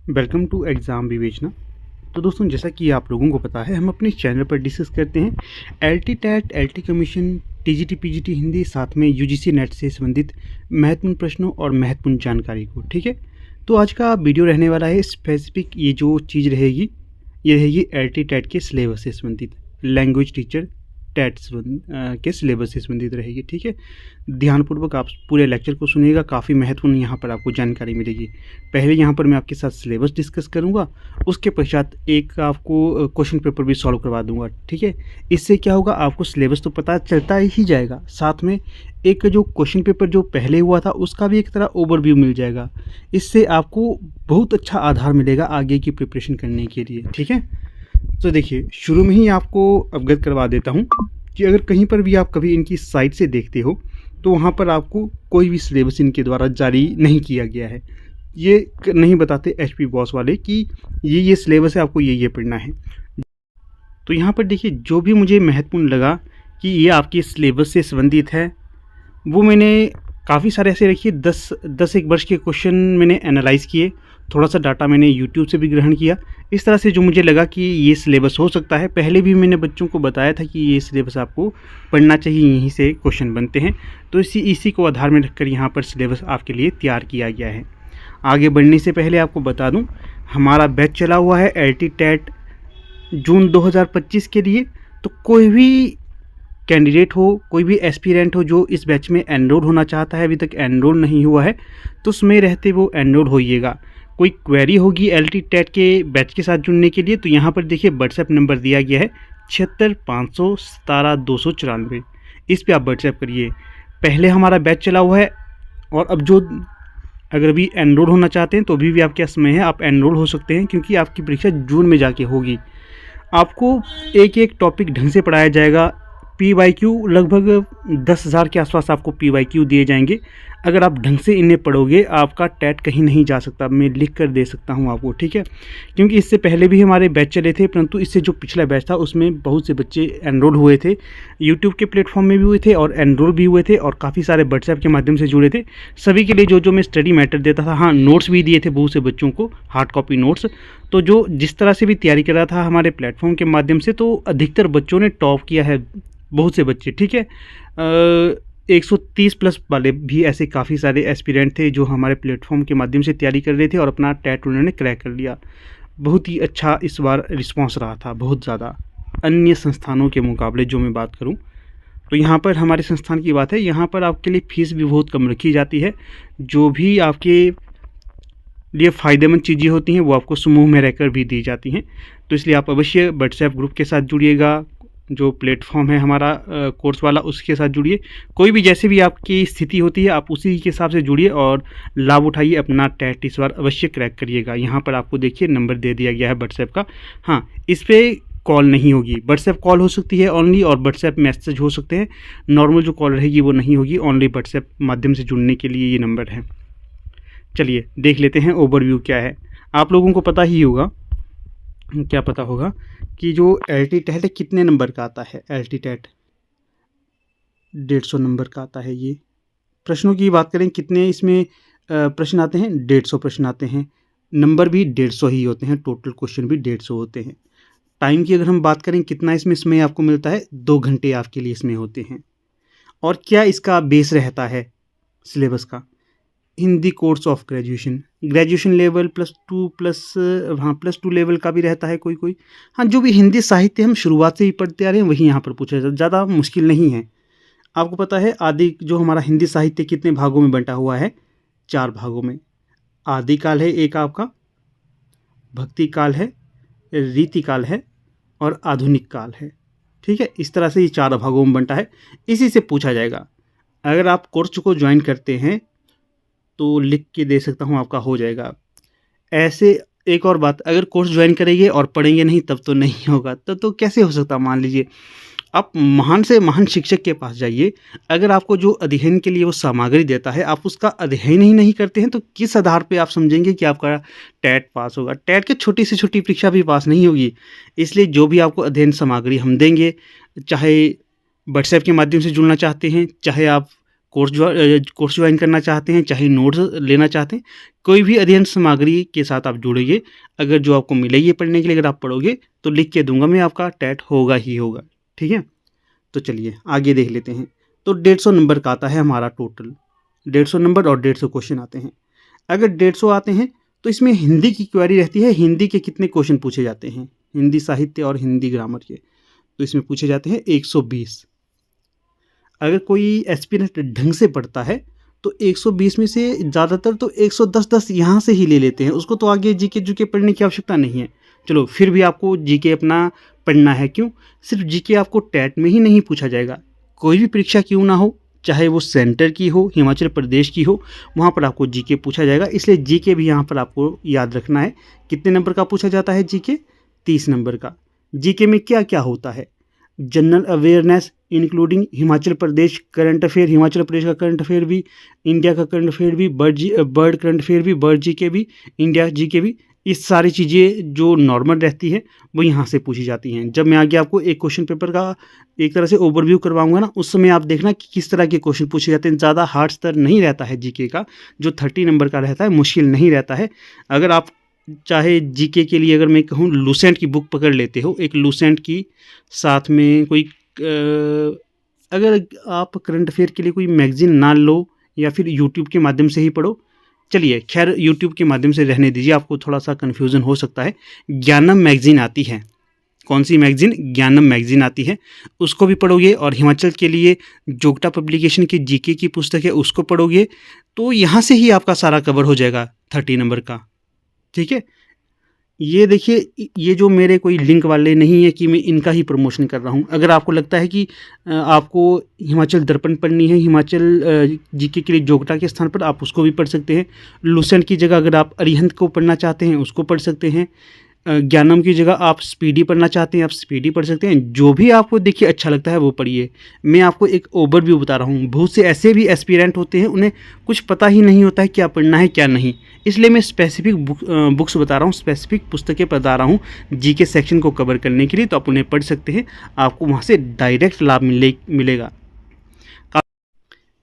Welcome to exam विवेचना। तो दोस्तों, जैसा कि आप लोगों को पता है, हम अपने चैनल पर डिस्कस करते हैं एलटी टैट, LT commission, TGT, PGT Hindi, साथ में यूजीसी नेट से संबंधित महत्वपूर्ण प्रश्नों और महत्वपूर्ण जानकारी को। ठीक है, तो आज का वीडियो रहने वाला है स्पेसिफिक, ये जो चीज़ रहेगी ये रहेगी एलटी टैट के सिलेबस से संबंधित, लैंग्वेज टीचर टैट के सिलेबस से संबंधित रहेगी। ठीक है, ध्यानपूर्वक आप पूरे लेक्चर को सुनिएगा, काफ़ी महत्वपूर्ण यहाँ पर आपको जानकारी मिलेगी। पहले यहाँ पर मैं आपके साथ सिलेबस डिस्कस करूँगा, उसके पश्चात एक आपको क्वेश्चन पेपर भी सॉल्व करवा दूँगा। ठीक है, इससे क्या होगा, आपको सिलेबस तो पता चलता ही जाएगा, साथ में एक जो क्वेश्चन पेपर जो पहले हुआ था उसका भी एक तरह ओवरव्यू मिल जाएगा। इससे आपको बहुत अच्छा आधार मिलेगा आगे की प्रिपरेशन करने के लिए। ठीक है, तो देखिए, शुरू में ही आपको अवगत करवा देता हूँ कि अगर कहीं पर भी आप कभी इनकी साइट से देखते हो तो वहाँ पर आपको कोई भी सिलेबस इनके द्वारा जारी नहीं किया गया है। ये नहीं बताते एचपी बॉस वाले कि ये सिलेबस है, आपको ये पढ़ना है। तो यहाँ पर देखिए, जो भी मुझे महत्वपूर्ण लगा कि ये आपके सिलेबस से संबंधित है, वो मैंने काफ़ी सारे ऐसे रखिए 10 एक वर्ष के क्वेश्चन मैंने एनालाइज़ किए, थोड़ा सा डाटा मैंने यूट्यूब से भी ग्रहण किया। इस तरह से जो मुझे लगा कि ये सिलेबस हो सकता है, पहले भी मैंने बच्चों को बताया था कि ये सिलेबस आपको पढ़ना चाहिए, यहीं से क्वेश्चन बनते हैं। तो इसी को आधार में रखकर यहाँ पर सिलेबस आपके लिए तैयार किया गया है। आगे बढ़ने से पहले आपको बता दूँ, हमारा बैच चला हुआ है एलटी टैट जून 2025 के लिए। तो कोई भी कैंडिडेट हो, कोई भी एस्पिरेंट हो जो इस बैच में एनरोल होना चाहता है, अभी तक एनरोल नहीं हुआ है, तो उसमें रहते वो एनरोल होइएगा। कोई क्वेरी होगी एलटी टैट के बैच के साथ जुड़ने के लिए, तो यहाँ पर देखिए व्हाट्सएप नंबर दिया गया है 76 517 294। इस पर आप व्हाट्सएप करिए। पहले हमारा बैच चला हुआ है, और अब जो अगर अभी एनरोल होना चाहते हैं तो अभी भी आपके समय है, आप एनरोल हो सकते हैं, क्योंकि आपकी परीक्षा जून में जाके होगी। आपको एक एक टॉपिक ढंग से पढ़ाया जाएगा। PYQ लगभग 10,000 के आसपास आपको PYQ दिए जाएंगे। अगर आप ढंग से इन्हें पढ़ोगे, आपका टैट कहीं नहीं जा सकता, मैं लिख कर दे सकता हूं आपको। ठीक है, क्योंकि इससे पहले भी हमारे बैच चले थे, परंतु इससे जो पिछला बैच था उसमें बहुत से बच्चे एनरोल हुए थे, यूट्यूब के प्लेटफॉर्म में भी हुए थे और एनरोल भी हुए थे, और काफ़ी सारे व्हाट्सएप के माध्यम से जुड़े थे। सभी के लिए जो मैं स्टडी मैटर देता था, हाँ, नोट्स भी दिए थे बहुत से बच्चों को, हार्ड कॉपी नोट्स। तो जो जिस तरह से भी तैयारी कर रहा था हमारे प्लेटफॉर्म के माध्यम से, तो अधिकतर बच्चों ने टॉप किया है, बहुत से बच्चे। ठीक है, 130 प्लस वाले भी ऐसे काफ़ी सारे एस्पिरेंट थे जो हमारे प्लेटफॉर्म के माध्यम से तैयारी कर रहे थे और अपना टैट उन्होंने क्रैक कर लिया। बहुत ही अच्छा इस बार रिस्पांस रहा था, बहुत ज़्यादा, अन्य संस्थानों के मुकाबले जो मैं बात करूं। तो यहाँ पर हमारे संस्थान की बात है, यहाँ पर आपके लिए फ़ीस भी बहुत कम रखी जाती है। जो भी आपके लिए फ़ायदेमंद चीज़ें होती हैं वो आपको समूह में रहकर भी दी जाती हैं। तो इसलिए आप अवश्य व्हाट्सएप ग्रुप के साथ जुड़िएगा, जो प्लेटफॉर्म है हमारा कोर्स वाला, उसके साथ जुड़िए। कोई भी जैसे भी आपकी स्थिति होती है, आप उसी के हिसाब से जुड़िए और लाभ उठाइए, अपना टैट इस बार अवश्य क्रैक करिएगा। यहाँ पर आपको देखिए नंबर दे दिया गया है व्हाट्सएप का। हाँ, इस पर कॉल नहीं होगी, व्हाट्सएप कॉल हो सकती है ओनली, और व्हाट्सएप मैसेज हो सकते हैं। नॉर्मल जो कॉल रहेगी वो नहीं होगी, ओनली व्हाट्सएप माध्यम से जुड़ने के लिए ये नंबर है। चलिए देख लेते हैं ओवरव्यू क्या है। आप लोगों को पता ही होगा, क्या पता होगा कि जो एलटी टैट है कितने नंबर का आता है। एलटी टैट 150 नंबर का आता है। ये प्रश्नों की बात करें, कितने इसमें प्रश्न आते हैं, 150 प्रश्न आते हैं। नंबर भी 150 ही होते हैं, टोटल क्वेश्चन भी 150 होते हैं। टाइम की अगर हम बात करें, कितना इसमें समय आपको मिलता है, 2 घंटे आपके लिए इसमें होते हैं। और क्या इसका बेस रहता है सिलेबस का, Hindi course of graduation level +2 plus, हाँ, +2 लेवल का भी रहता है कोई। हाँ, जो भी हिंदी साहित्य हम शुरुआत से ही पढ़ते आ रहे हैं वही यहाँ पर पूछा जाता है, ज़्यादा मुश्किल नहीं है। आपको पता है आदि जो हमारा हिंदी साहित्य कितने भागों में बंटा हुआ है, 4 भागों में। आदिकाल है एक आपका, भक्ति काल है, रीति काल है और आधुनिक काल है। ठीक है, इस तरह से ये 4 भागों में बंटा है, इसी से पूछा जाएगा। अगर आप कोर्स को ज्वाइन करते हैं तो लिख के दे सकता हूँ, आपका हो जाएगा। ऐसे एक और बात, अगर कोर्स ज्वाइन करेंगे और पढ़ेंगे नहीं तब तो नहीं होगा, तब तो कैसे हो सकता। मान लीजिए आप महान से महान शिक्षक के पास जाइए, अगर आपको जो अध्ययन के लिए वो सामग्री देता है आप उसका अध्ययन ही नहीं करते हैं, तो किस आधार पे आप समझेंगे कि आपका टैट पास होगा। टैट की छोटी से छोटी परीक्षा भी पास नहीं होगी। इसलिए जो भी आपको अध्ययन सामग्री हम देंगे, चाहे व्हाट्सएप के माध्यम से जुड़ना चाहते हैं, चाहे आप कोर्स ज्वाइन करना चाहते हैं, चाहे नोट्स लेना चाहते हैं, कोई भी अध्ययन सामग्री के साथ आप जुड़ेंगे, अगर जो आपको मिलेगी पढ़ने के लिए, अगर आप पढ़ोगे तो लिख के दूंगा मैं, आपका टैट होगा ही होगा। ठीक है, तो चलिए आगे देख लेते हैं। तो 150 नंबर का आता है हमारा टोटल, 150 नंबर और 150 क्वेश्चन आते हैं। अगर 150 आते हैं तो इसमें हिंदी की क्वेरी रहती है। हिंदी के कितने क्वेश्चन पूछे जाते हैं? हिंदी साहित्य और हिंदी ग्रामर के, तो इसमें पूछे जाते हैं 120। अगर कोई एस्पिरेंट ढंग से पढ़ता है तो 120 में से ज़्यादातर तो 110 यहाँ से ही ले लेते हैं, उसको तो आगे जीके जूके पढ़ने की आवश्यकता नहीं है। चलो फिर भी आपको जीके अपना पढ़ना है। क्यों? सिर्फ जीके आपको टैट में ही नहीं पूछा जाएगा, कोई भी परीक्षा क्यों ना हो, चाहे वो सेंटर की हो, हिमाचल प्रदेश की हो, वहाँ पर आपको जीके पूछा जाएगा। इसलिए जीके भी यहाँ पर आपको याद रखना है। कितने नंबर का पूछा जाता है जीके? 30 नंबर का। जीके में क्या क्या होता है? General awareness including Himachal Pradesh current affair, Himachal Pradesh का करंट अफेयर भी, इंडिया का करंट अफेयर भी, बर्ड करंट अफेयर भी, बर्ड जीके भी, इंडिया जीके भी। इस सारी चीज़ें जो नॉर्मल रहती है वो यहाँ से पूछी जाती हैं। जब मैं आगे आपको एक क्वेश्चन पेपर का एक तरह से ओवरव्यू करवाऊंगा ना, उस समय आप देखना कि किस तरह के क्वेश्चन पूछे जाते हैं। ज़्यादा हार्ड स्तर नहीं रहता है जीके का, जो 30 नंबर का रहता है मुश्किल नहीं रहता है। अगर आप चाहे जीके के लिए अगर मैं कहूँ लूसेंट की बुक पकड़ लेते हो, एक लूसेंट की साथ में कोई अगर आप करंट अफेयर के लिए कोई मैगजीन ना लो या फिर यूट्यूब के माध्यम से ही पढ़ो, चलिए खैर यूट्यूब के माध्यम से रहने दीजिए, आपको थोड़ा सा कन्फ्यूज़न हो सकता है। ज्ञानम मैगजीन आती है। कौन सी मैगजीन? ज्ञानम मैगजीन आती है, उसको भी पढ़ोगे। और हिमाचल के लिए जोगटा पब्लिकेशन की जीके की पुस्तक है, उसको पढ़ोगे तो यहाँ से ही आपका सारा कवर हो जाएगा 30 नंबर का। ठीक है, ये देखिए, ये जो मेरे कोई लिंक वाले नहीं है कि मैं इनका ही प्रमोशन कर रहा हूँ। अगर आपको लगता है कि आपको हिमाचल दर्पण पढ़नी है, हिमाचल जीके के लिए जोगटा के स्थान पर आप उसको भी पढ़ सकते हैं। लूसेंट की जगह अगर आप अरिहंत को पढ़ना चाहते हैं उसको पढ़ सकते हैं। ज्ञानम की जगह आप स्पीडी पढ़ना चाहते हैं आप स्पीडी पढ़ सकते हैं। जो भी आपको देखिए अच्छा लगता है वो पढ़िए। मैं आपको एक ओवरव्यू बता रहा हूँ। बहुत से ऐसे भी एस्पिरेंट होते हैं, उन्हें कुछ पता ही नहीं होता है क्या पढ़ना है क्या नहीं, इसलिए मैं स्पेसिफिक बुक्स बता रहा हूँ, स्पेसिफिक पुस्तकें बता रहा हूँ जीके सेक्शन को कवर करने के लिए। तो आप उन्हें पढ़ सकते हैं, आपको वहाँ से डायरेक्ट लाभ मिलेगा।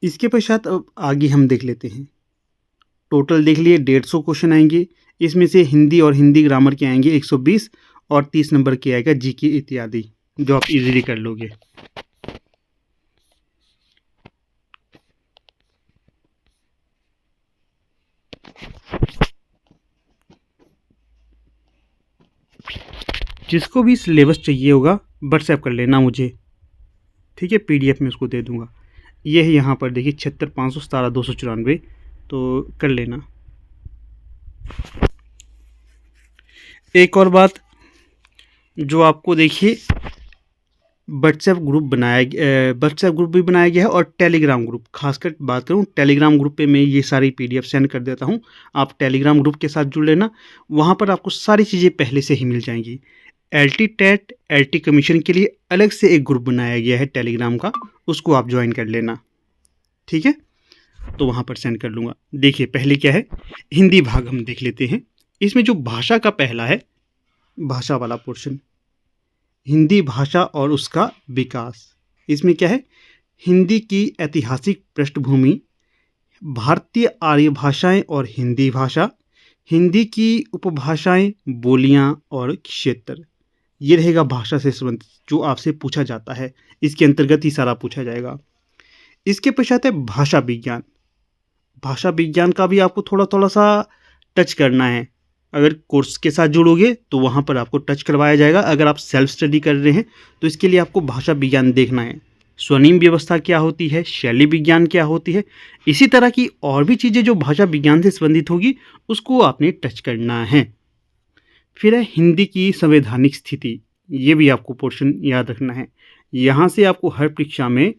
इसके पश्चात अब आगे हम देख लेते हैं। टोटल देख लिए 150 क्वेश्चन आएंगे। इसमें से हिंदी और हिंदी ग्रामर के आएंगे 120 और 30 नंबर के आएगा जीके इत्यादि, जो आप इजीली कर लोगे। जिसको भी सिलेबस चाहिए होगा व्हाट्सएप कर लेना मुझे, ठीक है, पीडीएफ में उसको दे दूंगा। ये है यहाँ पर देखिए 76 517 294, तो कर लेना। एक और बात जो आपको देखिए, व्हाट्सएप ग्रुप भी बनाया गया है और टेलीग्राम ग्रुप। खासकर बात करूँ टेलीग्राम ग्रुप पे मैं ये सारी पीडीएफ सेंड कर देता हूँ, आप टेलीग्राम ग्रुप के साथ जुड़ लेना। वहाँ पर आपको सारी चीज़ें पहले से ही मिल जाएंगी। एलटी टेट एलटी कमीशन के लिए अलग से एक ग्रुप बनाया गया है टेलीग्राम का, उसको आप ज्वाइन कर लेना, ठीक है। तो वहाँ पर सेंड कर लूँगा। देखिए पहले क्या है, हिंदी भाग हम देख लेते हैं। इसमें जो भाषा का पहला है, भाषा वाला पोर्शन, हिंदी भाषा और उसका विकास। इसमें क्या है, हिंदी की ऐतिहासिक पृष्ठभूमि, भारतीय आर्य भाषाएं और हिंदी भाषा, हिंदी की उपभाषाएं, बोलियां और क्षेत्र। ये रहेगा भाषा से संबंधित जो आपसे पूछा जाता है, इसके अंतर्गत ही सारा पूछा जाएगा। इसके पश्चात है भाषा विज्ञान। भाषा विज्ञान का भी आपको थोड़ा थोड़ा सा टच करना है। अगर कोर्स के साथ जुड़ोगे तो वहाँ पर आपको टच करवाया जाएगा। अगर आप सेल्फ स्टडी कर रहे हैं तो इसके लिए आपको भाषा विज्ञान देखना है। स्वनिम व्यवस्था क्या होती है, शैली विज्ञान क्या होती है, इसी तरह की और भी चीज़ें जो भाषा विज्ञान से संबंधित होगी उसको आपने टच करना है। फिर है हिंदी की संवैधानिक स्थिति, ये भी आपको पोर्शन याद रखना है। यहाँ से आपको हर परीक्षा में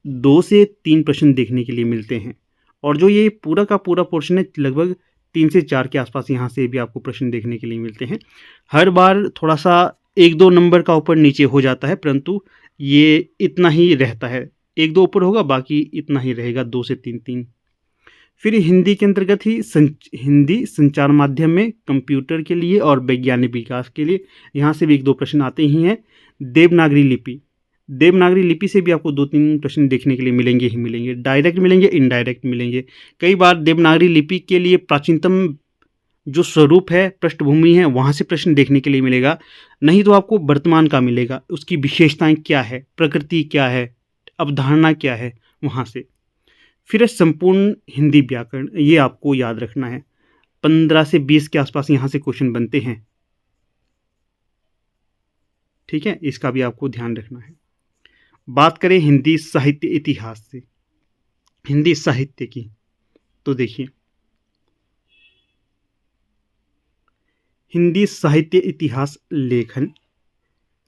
2 से 3 प्रश्न देखने के लिए मिलते हैं, और जो ये पूरा का पूरा पोर्शन है लगभग 3 से 4 के आसपास यहाँ से भी आपको प्रश्न देखने के लिए मिलते हैं। हर बार थोड़ा सा 1-2 नंबर का ऊपर नीचे हो जाता है, परंतु ये इतना ही रहता है। 1-2 ऊपर होगा, बाकी इतना ही रहेगा, 2 से 3। फिर हिंदी के अंतर्गत ही हिंदी संचार माध्यम में, कंप्यूटर के लिए और वैज्ञानिक विकास के लिए यहाँ से भी 1-2 प्रश्न आते ही हैं। देवनागरी लिपि, देवनागरी लिपि से भी आपको 2-3 प्रश्न देखने के लिए मिलेंगे ही मिलेंगे, डायरेक्ट मिलेंगे, इनडायरेक्ट मिलेंगे। कई बार देवनागरी लिपि के लिए प्राचीनतम जो स्वरूप है, पृष्ठभूमि है, वहाँ से प्रश्न देखने के लिए मिलेगा, नहीं तो आपको वर्तमान का मिलेगा, उसकी विशेषताएं क्या है, प्रकृति क्या है, अवधारणा क्या है, वहाँ से। फिर है संपूर्ण हिंदी व्याकरण, ये आपको याद रखना है। 15 से 20 के आसपास यहाँ से क्वेश्चन बनते हैं, ठीक है, इसका भी आपको ध्यान रखना है। बात करें हिंदी साहित्य इतिहास से, हिंदी साहित्य की, तो देखिए हिंदी साहित्य इतिहास लेखन,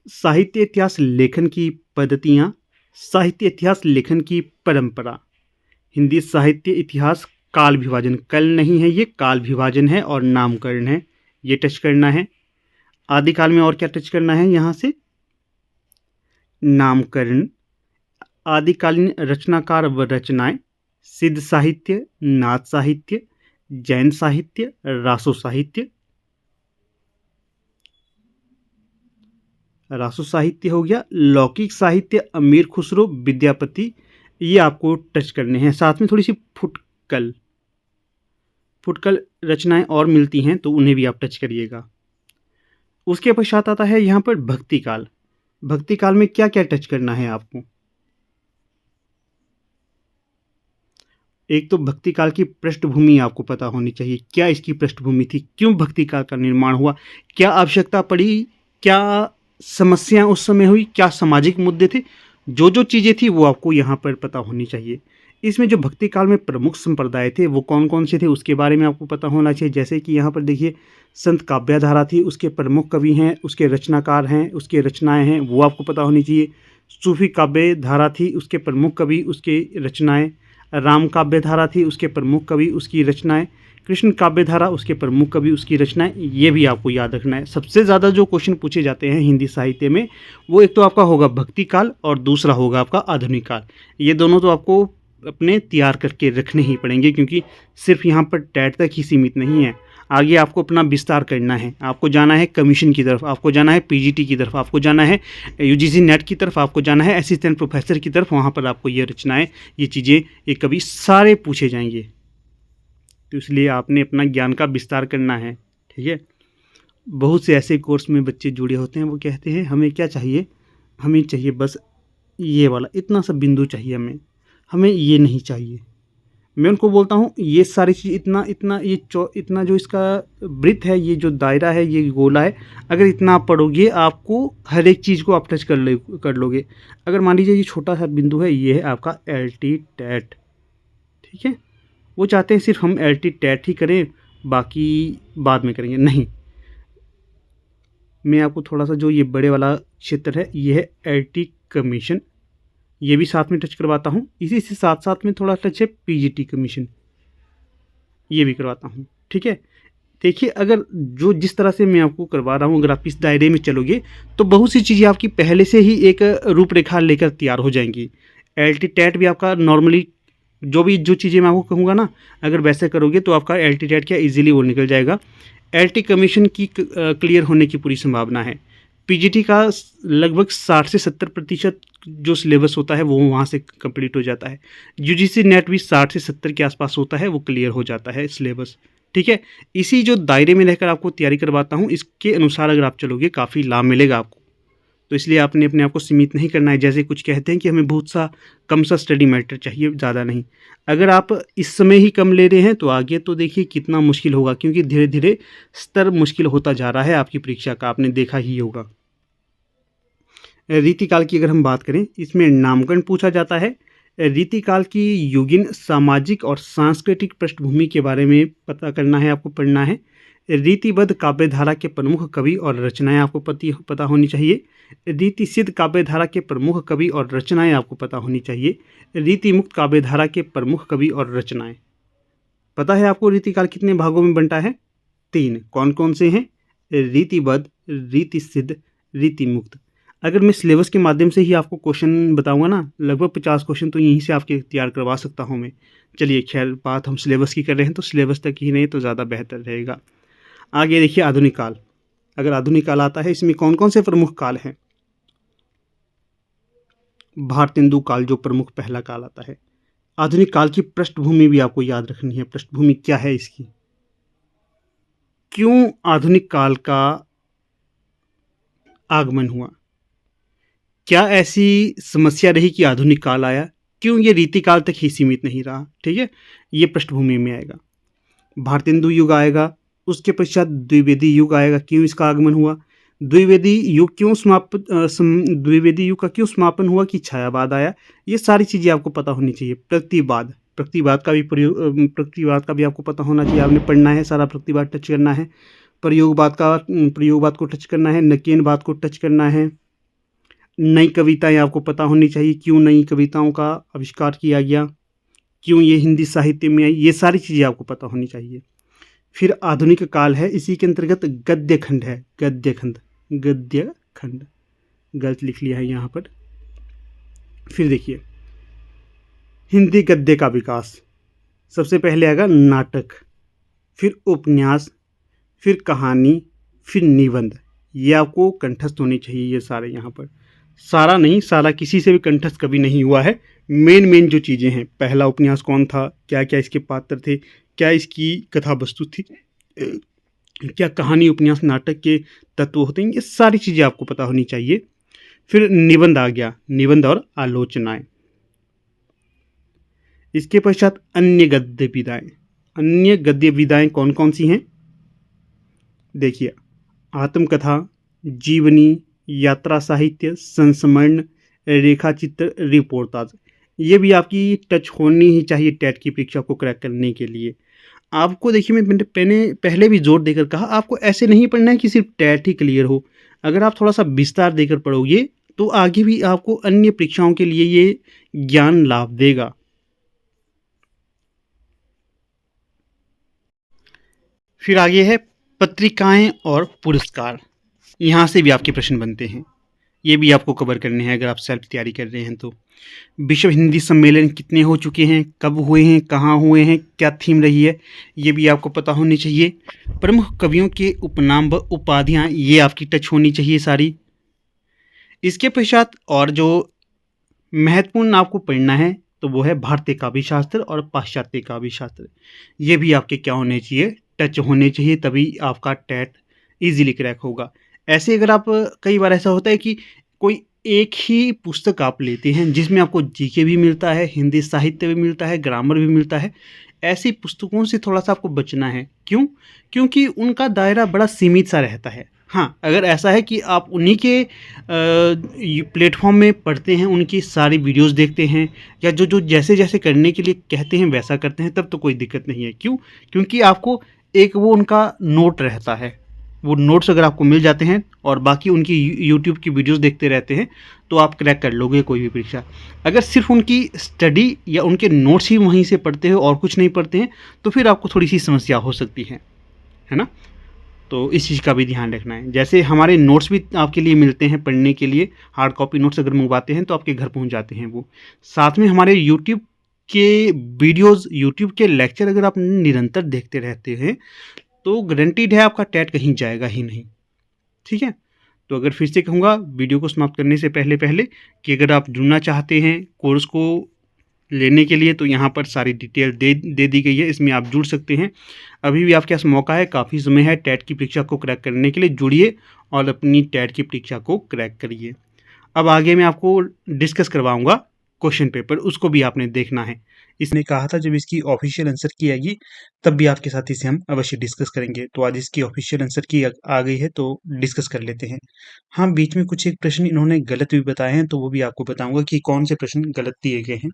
साहित्य इतिहास लेखन की पद्धतियाँ, साहित्य इतिहास लेखन की परंपरा। हिंदी साहित्य इतिहास काल विभाजन, कल नहीं है, ये काल विभाजन है और नामकरण है, ये टच करना है। आदिकाल में और क्या टच करना है यहाँ से, नामकरण, आदिकालीन रचनाकार व रचनाएं, सिद्ध साहित्य, नाथ साहित्य, जैन साहित्य, रासो साहित्य, रासो साहित्य हो गया, लौकिक साहित्य, अमीर खुसरो, विद्यापति, ये आपको टच करने हैं। साथ में थोड़ी सी फुटकल रचनाएं और मिलती हैं तो उन्हें भी आप टच करिएगा। उसके पश्चात आता है यहाँ पर भक्ति काल। भक्ति काल में क्या क्या टच करना है आपको, एक तो भक्ति काल की पृष्ठभूमि आपको पता होनी चाहिए, क्या इसकी पृष्ठभूमि थी, क्यों भक्ति काल का निर्माण हुआ, क्या आवश्यकता पड़ी, क्या समस्याएं उस समय हुई, क्या सामाजिक मुद्दे थे, जो जो चीज़ें थी वो आपको यहाँ पर पता होनी चाहिए। इसमें जो भक्ति काल में प्रमुख संप्रदाय थे वो कौन कौन से थे उसके बारे में आपको पता होना चाहिए। जैसे कि यहाँ पर देखिए संत काव्यधारा थी, उसके प्रमुख कवि हैं, उसके रचनाकार हैं, उसके रचनाएं हैं, वो आपको पता होनी चाहिए। सूफी काव्य धारा थी, उसके प्रमुख कवि, उसके रचनाएं। राम काव्य धारा थी, उसके प्रमुख कवि, उसकी रचनाएं। कृष्ण काव्य धारा, उसके प्रमुख कवि, उसकी रचनाएं, ये भी आपको याद रखना है। सबसे ज़्यादा जो क्वेश्चन पूछे जाते हैं हिंदी साहित्य में वो एक तो आपका होगा भक्ति काल और दूसरा होगा आपका आधुनिक काल। ये दोनों तो आपको अपने तैयार करके रखने ही पड़ेंगे, क्योंकि सिर्फ यहाँ पर टैट तक ही सीमित नहीं है, आगे आपको अपना विस्तार करना है। आपको जाना है कमीशन की तरफ, आपको जाना है पीजीटी की तरफ, आपको जाना है यूजीसी नेट की तरफ, आपको जाना है असिस्टेंट प्रोफेसर की तरफ। वहाँ पर आपको ये रचनाएं, ये चीज़ें, ये कभी सारे पूछे जाएंगे, तो इसलिए आपने अपना ज्ञान का विस्तार करना है, ठीक है। बहुत से ऐसे कोर्स में बच्चे जुड़े होते हैं, वो कहते हैं हमें क्या चाहिए, हमें चाहिए बस ये वाला, इतना सा बिंदु चाहिए, हमें ये नहीं चाहिए। मैं उनको बोलता हूँ ये सारी चीज़ इतना जो इसका वृत्त है, ये जो दायरा है, ये गोला है, अगर इतना आप पढ़ोगे आपको हर एक चीज़ को आप टच कर लोगे। अगर मान लीजिए ये छोटा सा बिंदु है, ये है आपका एलटी टैट, ठीक है। वो चाहते हैं सिर्फ हम एलटी टैट ही करें, बाकी बाद में करेंगे, नहीं। मैं आपको थोड़ा सा जो ये बड़े वाला क्षेत्र है, ये है एलटी कमीशन, ये भी साथ में टच करवाता हूँ। इसी से साथ साथ में थोड़ा टच है पीजीटी कमीशन, ये भी करवाता हूँ, ठीक है। देखिए अगर जो जिस तरह से मैं आपको करवा रहा हूँ, अगर आप इस दायरे में चलोगे तो बहुत सी चीज़ें आपकी पहले से ही एक रूपरेखा लेकर तैयार हो जाएंगी। एलटी टैट भी आपका नॉर्मली जो चीज़ें मैं आपको कहूँगा ना, अगर वैसे करोगे तो आपका एलटी टैट क्या ईजिली वो निकल जाएगा। एलटी कमीशन की क्लियर होने की पूरी संभावना है। पीजीटी का लगभग 60 से 70% जो सिलेबस होता है वो वहाँ से कंप्लीट हो जाता है। यूजीसी नेट भी 60 से 70 के आसपास होता है, वो क्लियर हो जाता है सिलेबस, ठीक है। इसी जो दायरे में रहकर आपको तैयारी करवाता हूँ, इसके अनुसार अगर आप चलोगे काफ़ी लाभ मिलेगा आपको। तो इसलिए आपने अपने आप को सीमित नहीं करना है। जैसे कुछ कहते हैं कि हमें बहुत सा कम सा स्टडी मैटर चाहिए, ज़्यादा नहीं। अगर आप इस समय ही कम ले रहे हैं तो आगे तो देखिए कितना मुश्किल होगा, क्योंकि धीरे धीरे स्तर मुश्किल होता जा रहा है आपकी परीक्षा का, आपने देखा ही होगा। रीतिकाल की अगर हम बात करें, इसमें नामकरण पूछा जाता है। रीतिकाल की युगीन सामाजिक और सांस्कृतिक पृष्ठभूमि के बारे में पता करना है, आपको पढ़ना है। रीतिबद्ध काव्यधारा के प्रमुख कवि और रचनाएं आपको पता होनी चाहिए। रीति सिद्ध काव्यधारा के प्रमुख कवि और रचनाएं आपको पता होनी चाहिए। रीति मुक्त काव्यधारा के प्रमुख कवि और रचनाएं। पता है आपको रीतिकाल कितने भागों में बंटा है? 3। कौन कौन से हैं? रीतिबद्ध, रीति सिद्ध, रीति मुक्त। अगर मैं सिलेबस के माध्यम से ही आपको क्वेश्चन बताऊंगा ना, लगभग 50 क्वेश्चन तो यहीं से आपके तैयार करवा सकता हूं मैं। चलिए खैर, बात हम सिलेबस की कर रहे हैं तो सिलेबस तक ही नहीं तो ज़्यादा बेहतर रहेगा। आगे देखिए आधुनिक काल। अगर आधुनिक काल आता है, इसमें कौन कौन से प्रमुख काल हैं? भारतेंदु काल जो प्रमुख पहला काल आता है। आधुनिक काल की पृष्ठभूमि भी आपको याद रखनी है। पृष्ठभूमि क्या है इसकी, क्यों आधुनिक काल का आगमन हुआ, क्या ऐसी समस्या रही कि आधुनिक काल आया, क्यों ये रीतिकाल तक ही सीमित नहीं रहा। ठीक है, ये पृष्ठभूमि में आएगा। भारतेंदु युग आएगा, उसके पश्चात द्विवेदी युग आएगा, क्यों इसका आगमन हुआ, द्विवेदी युग क्यों द्विवेदी युग का क्यों समापन हुआ कि छायावाद आया। ये सारी चीज़ें आपको पता होनी चाहिए। प्रतिवाद, प्रतिवाद का भी प्रतिवाद का भी आपको पता होना चाहिए। आपने पढ़ना है, सारा प्रतिवाद टच करना है। प्रयोगवाद को टच करना है। नकेनवाद को टच करना है। नई कविताएं आपको पता होनी चाहिए, क्यों नई कविताओं का आविष्कार किया गया, क्यों ये हिंदी साहित्य में आई, ये सारी चीज़ें आपको पता होनी चाहिए। फिर आधुनिक काल है, इसी के अंतर्गत गद्य खंड है। गद्य खंड गलत लिख लिया है यहाँ पर। फिर देखिए, हिंदी गद्य का विकास, सबसे पहले आएगा नाटक, फिर उपन्यास, फिर कहानी, फिर निबंध। ये आपको कंठस्थ होनी चाहिए ये सारे यहाँ पर। सारा नहीं, सारा किसी से भी कंठस्थ कभी नहीं हुआ है। मेन जो चीज़ें हैं, पहला उपन्यास कौन था, क्या क्या इसके पात्र थे, क्या इसकी कथा वस्तु थी, क्या कहानी उपन्यास नाटक के तत्व होते हैं, ये सारी चीज़ें आपको पता होनी चाहिए। फिर निबंध आ गया, निबंध और आलोचनाएं। इसके पश्चात अन्य गद्य विधाएं। अन्य गद्य विधाएं कौन कौन सी हैं, देखिए, आत्मकथा, जीवनी, यात्रा साहित्य, संस्मरण, रेखाचित्र, रिपोर्टाज। ये भी आपकी टच होनी ही चाहिए टेट की परीक्षा को क्रैक करने के लिए। आपको देखिए, मैंने पहले भी जोर देकर कहा, आपको ऐसे नहीं पढ़ना है कि सिर्फ टेट ही क्लियर हो। अगर आप थोड़ा सा विस्तार देकर पढ़ोगे तो आगे भी आपको अन्य परीक्षाओं के लिए ये ज्ञान लाभ देगा। फिर आगे है पत्रिकाएं और पुरस्कार। यहाँ से भी आपके प्रश्न बनते हैं, ये भी आपको कवर करने हैं अगर आप सेल्फ तैयारी कर रहे हैं तो। विश्व हिंदी सम्मेलन कितने हो चुके हैं, कब हुए हैं, कहाँ हुए हैं, क्या थीम रही है, ये भी आपको पता होनी चाहिए। प्रमुख कवियों के उपनाम व उपाधियाँ, ये आपकी टच होनी चाहिए सारी। इसके पश्चात और जो महत्वपूर्ण आपको पढ़ना है तो वो है भारतीय काव्य शास्त्र और पाश्चात्य काव्य शास्त्र। ये भी आपके क्या होने चाहिए, टच होने चाहिए, तभी आपका टेट इजीली क्रैक होगा। ऐसे अगर आप, कई बार ऐसा होता है कि कोई एक ही पुस्तक आप लेते हैं जिसमें आपको जीके भी मिलता है, हिंदी साहित्य भी मिलता है, ग्रामर भी मिलता है। ऐसी पुस्तकों से थोड़ा सा आपको बचना है। क्यों? क्योंकि उनका दायरा बड़ा सीमित सा रहता है। हाँ, अगर ऐसा है कि आप उन्हीं के प्लेटफॉर्म में पढ़ते हैं, उनकी सारी वीडियोस देखते हैं, या जो जैसे जैसे करने के लिए कहते हैं वैसा करते हैं, तब तो कोई दिक्कत नहीं है। क्यों? क्योंकि आपको एक वो उनका नोट रहता है, वो नोट्स अगर आपको मिल जाते हैं और बाकी उनकी यूट्यूब की वीडियोस देखते रहते हैं तो आप क्रैक कर लोगे कोई भी परीक्षा। अगर सिर्फ उनकी स्टडी या उनके नोट्स ही वहीं से पढ़ते हो और कुछ नहीं पढ़ते हैं तो फिर आपको थोड़ी सी समस्या हो सकती है ना। तो इस चीज़ का भी ध्यान रखना है। जैसे हमारे नोट्स भी आपके लिए मिलते हैं पढ़ने के लिए, हार्ड कॉपी नोट्स अगर मंगवाते हैं तो आपके घर पहुंच जाते हैं वो। साथ में हमारे यूट्यूब के वीडियोस, यूट्यूब के लेक्चर अगर आप निरंतर देखते रहते हैं तो गारंटीड है आपका टेट कहीं जाएगा ही नहीं। ठीक है, तो अगर फिर से कहूँगा वीडियो को समाप्त करने से पहले कि अगर आप जुड़ना चाहते हैं कोर्स को लेने के लिए तो यहाँ पर सारी डिटेल दे दी गई है, इसमें आप जुड़ सकते हैं। अभी भी आपके पास मौका है, काफ़ी समय है टेट की परीक्षा को क्रैक करने के लिए। जुड़िए और अपनी टेट की परीक्षा को क्रैक करिए। अब आगे मैं आपको डिस्कस करवाऊँगा क्वेश्चन पेपर, उसको भी आपने देखना है। इसने कहा था जब इसकी ऑफिशियल आंसर की आएगी तब भी आपके साथ इसे हम अवश्य डिस्कस करेंगे। तो आज इसकी ऑफिशियल आंसर की आ गई है तो डिस्कस कर लेते हैं। हाँ, बीच में कुछ एक प्रश्न इन्होंने गलत भी बताए हैं तो वो भी आपको बताऊंगा कि कौन से प्रश्न गलत दिए गए हैं।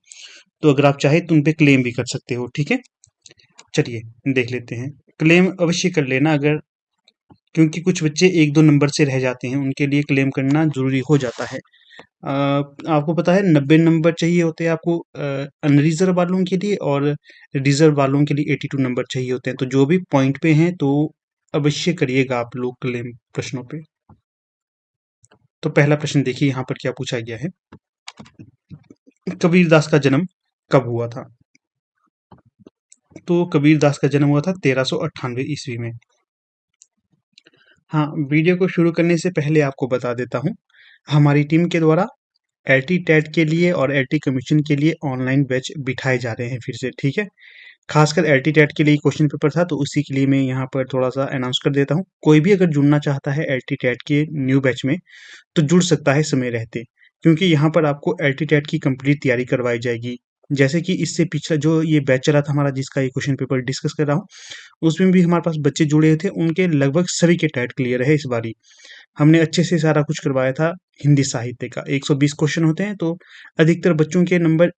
तो अगर आप चाहे तो उन पे क्लेम भी कर सकते हो। ठीक है, चलिए देख लेते हैं। क्लेम अवश्य कर लेना, अगर, क्योंकि कुछ बच्चे 1-2 नंबर से रह जाते हैं, उनके लिए क्लेम करना जरूरी हो जाता है। आपको पता है 90 नंबर चाहिए होते हैं आपको अनरिजर्व वालों के लिए, और रिजर्व वालों के लिए 82 नंबर चाहिए होते हैं। तो जो भी पॉइंट पे हैं तो अवश्य करिएगा आप लोग क्लेम प्रश्नों पे। तो पहला प्रश्न देखिए यहाँ पर क्या पूछा गया है, कबीरदास का जन्म कब हुआ था। तो कबीरदास का जन्म हुआ था 1398 ईस्वी में। हाँ, वीडियो को शुरू करने से पहले आपको बता देता हूँ, हमारी टीम के द्वारा एलटी टेट के लिए और एलटी कमीशन के लिए ऑनलाइन बैच बिठाए जा रहे हैं फिर से, ठीक है। खासकर एलटी टेट के लिए क्वेश्चन पेपर था, तो उसी के लिए मैं यहाँ पर थोड़ा सा अनाउंस कर देता हूँ। कोई भी अगर जुड़ना चाहता है एलटी टेट के न्यू बैच में, तो जुड़ सकता है समय रहते, क्योंकि यहाँ पर आपको एलटी टेट की कंप्लीट तैयारी करवाई जाएगी। जैसे कि इससे पिछला जो ये बैच चला था हमारा, जिसका ये क्वेश्चन पेपर डिस्कस कर रहा हूँ, उसमें भी हमारे पास बच्चे जुड़े थे, उनके लगभग सभी के टेट क्लियर है इस बारी। हमने अच्छे से सारा कुछ करवाया था। हिंदी साहित्य का 120 क्वेश्चन होते हैं, तो अधिकतर बच्चों के नंबर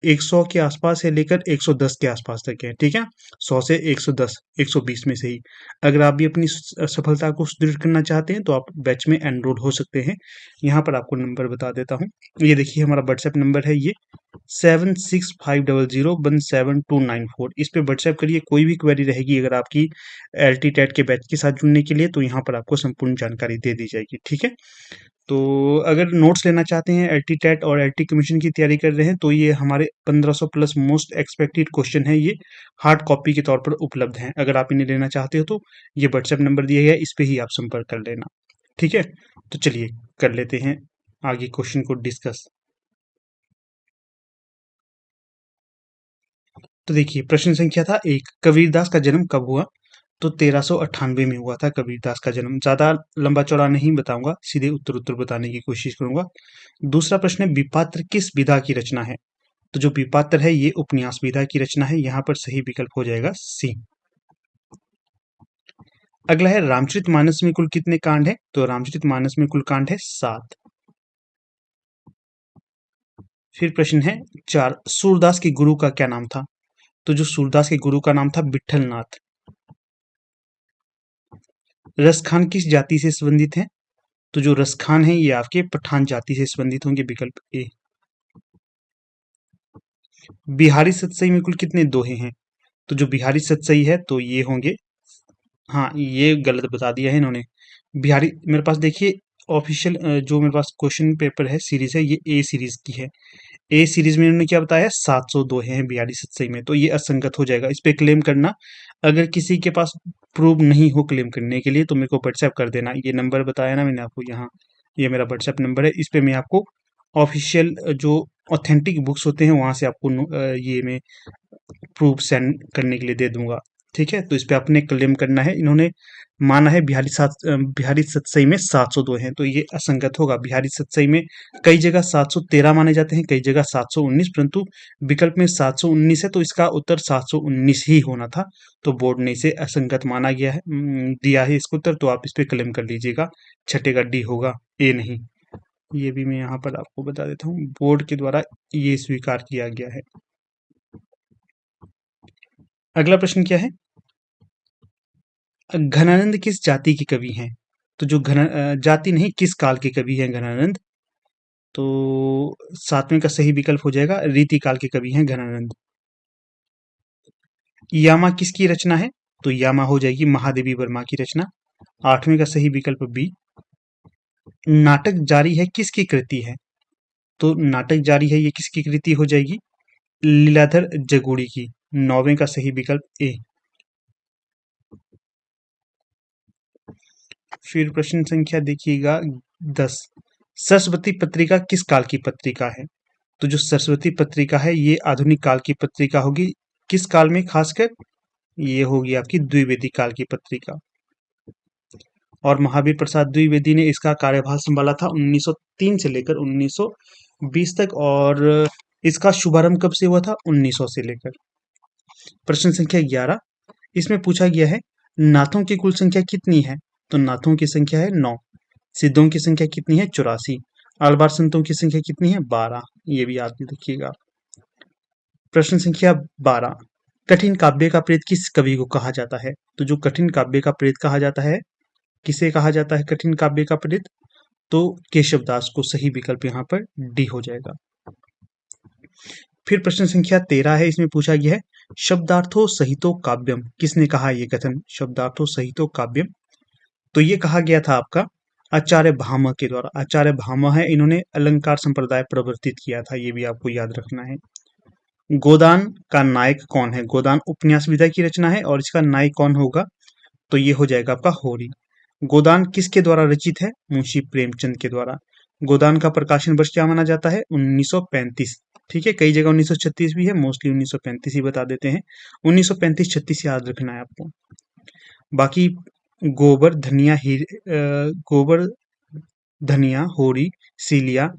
100 के आसपास है, लेकर 110 के आसपास तक है, ठीक है। 100 से 110, 120 में से ही। अगर आप भी अपनी सफलता को सुदृढ़ करना चाहते हैं, तो आप बैच में एनरोल हो सकते हैं। यहाँ पर आपको नंबर बता देता हूँ। ये देखिए हमारा व्हाट्सएप नंबर है, ये 7650017294। इस पे व्हाट्सएप करिए, कोई भी क्वेरी रहेगी अगर आपकी एलटी टेट के बैच के साथ जुड़ने के लिए, तो यहाँ पर आपको संपूर्ण जानकारी दे दी जाएगी, ठीक है। तो अगर नोट्स लेना चाहते हैं, एलटी टेट और एलटी कमीशन की तैयारी कर रहे हैं, तो ये हमारे 1500 प्लस मोस्ट एक्सपेक्टेड क्वेश्चन है, ये हार्ड कॉपी के तौर पर उपलब्ध हैं। अगर आप इन्हें लेना चाहते हो, तो ये व्हाट्सएप नंबर दिया गया है, इस पे ही आप संपर्क कर लेना, ठीक है। तो चलिए कर लेते हैं आगे क्वेश्चन को डिस्कस। तो देखिए प्रश्न संख्या था 1, कबीरदास का जन्म कब हुआ? तो 1398 में हुआ था कबीरदास का जन्म। ज्यादा लंबा चौड़ा नहीं बताऊंगा, सीधे उत्तर उत्तर बताने की कोशिश करूंगा। दूसरा प्रश्न है, विपात्र किस विधा की रचना है? तो जो विपात्र है ये उपन्यास विधा की रचना है, यहाँ पर सही विकल्प हो जाएगा सी। अगला है, रामचरितमानस में कुल कितने कांड है? तो रामचरितमानस में कुल कांड है 7। फिर प्रश्न है 4, सूरदास के गुरु का क्या नाम था? तो जो सूरदास के गुरु का नाम था विठलनाथ। रसखान किस जाति से संबंधित है? तो जो रसखान है ये आपके पठान जाति से संबंधित होंगे, विकल्प ए। बिहारी सतसई में कुल कितने दोहे हैं? तो जो बिहारी सतसई है तो ये होंगे, हाँ ये गलत बता दिया है इन्होंने। बिहारी, मेरे पास देखिए ऑफिशियल जो मेरे पास क्वेश्चन पेपर है सीरीज है, ये ए सीरीज की है। ए सीरीज में इन्होंने क्या बताया, 700 दोहे हैं बिहारी सतसई में, तो ये असंगत हो जाएगा। इस पे क्लेम करना, अगर किसी के पास प्रूव नहीं हो क्लेम करने के लिए, तो मेरे को व्हाट्सएप कर देना। ये नंबर बताया ना मैंने आपको, यहाँ ये मेरा व्हाट्सएप नंबर है, इस पे मैं आपको ऑफिशियल जो ऑथेंटिक बुक्स होते हैं वहां से आपको ये मैं प्रूफ सेंड करने के लिए दे दूंगा, ठीक है। तो इस पे आपने क्लेम करना है। इन्होंने माना है बिहारी सतसई में 702 हैं, तो ये असंगत होगा। बिहारी सतसई में कई जगह 713 माने जाते हैं, कई जगह 719, परंतु विकल्प में 719 है, तो इसका उत्तर 719 ही होना था। तो बोर्ड ने इसे असंगत माना गया है, दिया है इसको उत्तर, तो आप इस पे क्लेम कर लीजिएगा। छठे का डी होगा, ए नहीं। ये भी मैं यहाँ पर आपको बता देता हूँ, बोर्ड के द्वारा ये स्वीकार किया गया है। अगला प्रश्न क्या है, घनानंद किस जाति के कवि हैं? तो जो जाति नहीं, किस काल के कवि हैं घनानंद? तो सातवें का सही विकल्प हो जाएगा, रीति काल के कवि हैं घनानंद। यामा किसकी रचना है? तो यामा हो जाएगी महादेवी वर्मा की रचना। आठवें का सही विकल्प बी। नाटक जारी है किसकी कृति है? तो नाटक जारी है ये किसकी कृति हो जाएगी? लीलाधर जगूड़ी की। नौवें का सही विकल्प ए। फिर प्रश्न संख्या देखिएगा 10, सरस्वती पत्रिका किस काल की पत्रिका है? तो जो सरस्वती पत्रिका है ये आधुनिक काल की पत्रिका होगी। किस काल में खासकर? ये होगी आपकी द्विवेदी काल की पत्रिका। और महावीर प्रसाद द्विवेदी ने इसका कार्यभार संभाला था 1903 से लेकर 1920 तक, और इसका शुभारंभ कब से हुआ था? 1900 से लेकर। प्रश्न संख्या 11, इसमें पूछा गया है, नाथों की कुल संख्या कितनी है? तो नाथों की संख्या है 9। सिद्धों की संख्या कितनी है? 84। आलवार संतों की संख्या कितनी है? 12। ये भी याद रखिएगा। प्रश्न संख्या 12, कठिन काव्य का प्रेत किस कवि को कहा जाता है? तो जो कठिन काव्य का प्रेत कहा जाता है, किसे कहा जाता है कठिन काव्य का प्रेत? तो केशवदास को। सही विकल्प यहाँ पर डी हो जाएगा। फिर प्रश्न संख्या 13 है, इसमें पूछा गया है, शब्दार्थो सहितो काव्यम, किसने कहा ये कथन, शब्दार्थो सहितो काव्यम? तो ये कहा गया था आपका आचार्य भामा के द्वारा। आचार्य भामा है, इन्होंने अलंकार संप्रदाय प्रवर्तित किया था, ये भी आपको याद रखना है। गोदान का नायक कौन है? गोदान उपन्यास विधा की रचना है, और इसका नायक कौन होगा? तो ये हो जाएगा आपका होरी। गोदान किसके द्वारा रचित है? मुंशी प्रेमचंद के द्वारा। गोदान का प्रकाशन वर्ष क्या माना जाता है? 1935। ठीक है, कई जगह 1936 भी है, मोस्टली 1935 ही बता देते हैं। 1935-36 याद रखना है आपको। बाकी गोबर धनिया गोबर धनिया, होरी, सीलिया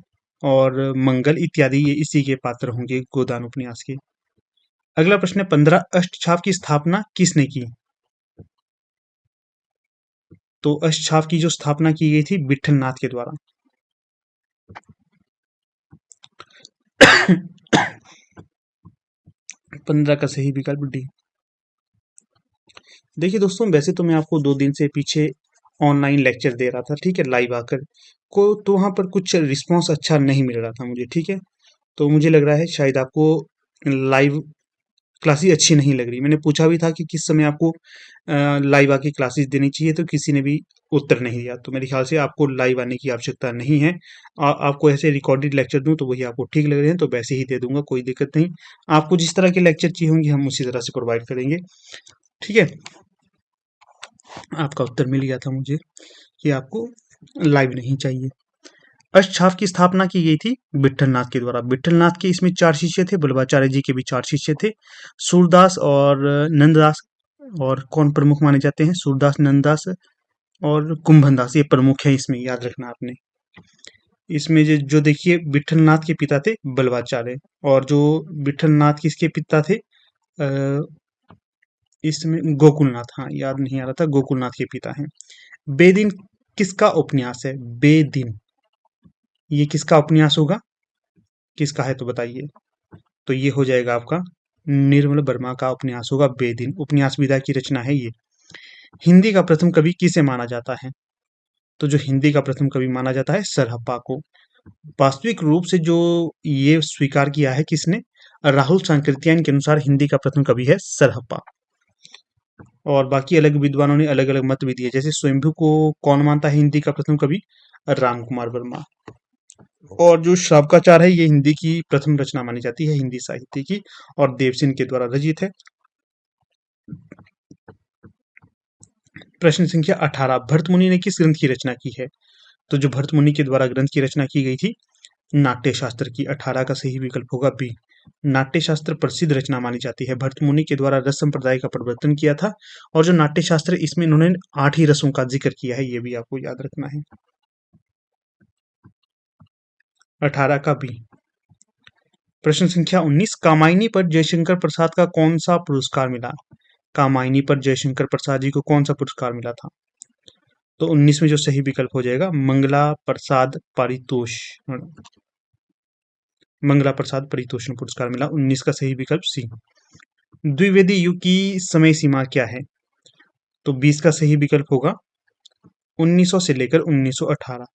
और मंगल इत्यादि ये इसी के पात्र होंगे गोदान उपन्यास के। अगला प्रश्न है, 15 अष्टछाप की स्थापना किसने की? तो अष्टछाप की जो स्थापना की गई थी विठल नाथ के द्वारा। 15 का सही विकल्प डी। देखिए दोस्तों, वैसे तो मैं आपको 2 दिन से पीछे ऑनलाइन लेक्चर दे रहा था, ठीक है, लाइव आकर को, तो वहाँ पर कुछ रिस्पांस अच्छा नहीं मिल रहा था मुझे, ठीक है। तो मुझे लग रहा है शायद आपको लाइव क्लासेस अच्छी नहीं लग रही। मैंने पूछा भी था कि किस समय आपको लाइव आके क्लासेस देनी चाहिए, तो किसी ने भी उत्तर नहीं दिया। तो मेरे ख्याल से आपको लाइव आने की आवश्यकता नहीं है। आपको ऐसे रिकॉर्डेड लेक्चर दूं तो वही आपको ठीक लग रहे हैं तो वैसे ही दे दूंगा, कोई दिक्कत नहीं। आपको जिस तरह के लेक्चर चाहिए होंगे हम उसी तरह से प्रोवाइड करेंगे, ठीक है। आपका उत्तर मिल गया था मुझे कि आपको लाइव नहीं चाहिए। अष्टछाप की स्थापना की गई थी विठलनाथ के द्वारा। विठलनाथ के इसमें 4 शिष्य थे, वल्लभाचार्य जी के भी 4 शिष्य थे, सूरदास और नंददास। और कौन प्रमुख माने जाते हैं? सूरदास, नंददास और कुंभनदास, ये प्रमुख है, इसमें याद रखना आपने। इसमें जो देखिए विठलनाथ के पिता थे बल्लभाचार्य, और जो विठलनाथ किसके पिता थे? इसमें गोकुलनाथ, हाँ याद नहीं आ रहा था, गोकुलनाथ के पिता हैं। बेदिन किसका उपन्यास है? बेदिन ये किसका उपन्यास होगा? किसका है तो बताइए। तो ये हो जाएगा आपका निर्मल वर्मा का उपन्यास होगा बेदिन। उपन्यास विधा की रचना है ये। हिंदी का प्रथम कवि किसे माना जाता है? तो जो हिंदी का प्रथम कवि माना जाता है सरहप्पा को। वास्तविक रूप से जो ये स्वीकार किया है किसने? राहुल सांकृत्यायन के अनुसार हिंदी का प्रथम कवि है सरहप्पा। और बाकी अलग विद्वानों ने अलग अलग मत भी दिए, जैसे स्वयंभू को कौन मानता है हिंदी का प्रथम कवि? राम कुमार वर्मा। और जो श्रावकाचार है ये हिंदी की प्रथम रचना मानी जाती है, हिंदी साहित्य की, और देवसेन के द्वारा रचित है। प्रश्न संख्या 18, भरत मुनि ने किस ग्रंथ की रचना की है? तो जो भरत मुनि के द्वारा ग्रंथ की रचना की गई थी नाट्य शास्त्र की। 18 का सही विकल्प होगा बी। नाट्य शास्त्र प्रसिद्ध रचना मानी जाती है। भरत मुनि के द्वारा रस संप्रदाय का प्रवर्तन किया था, और जो नाट्य शास्त्र इसमें इन्होंने 8 ही रसों का जिक्र किया है, ये भी आपको याद रखना है। 18 का बी। प्रश्न संख्या 19, कामायनी पर जयशंकर प्रसाद का कौन सा पुरस्कार मिला? कामायनी पर जयशंकर प्रसाद जी को कौन सा पुरस्कार मिला था? तो 19 में जो सही विकल्प हो जाएगा मंगला प्रसाद पारितोषिक, मंगला प्रसाद परितोषण पुरस्कार मिला। 19 का सही विकल्प सी। द्विवेदी युग की समय सीमा क्या है? तो 20 का सही विकल्प होगा 1900 से लेकर 1918।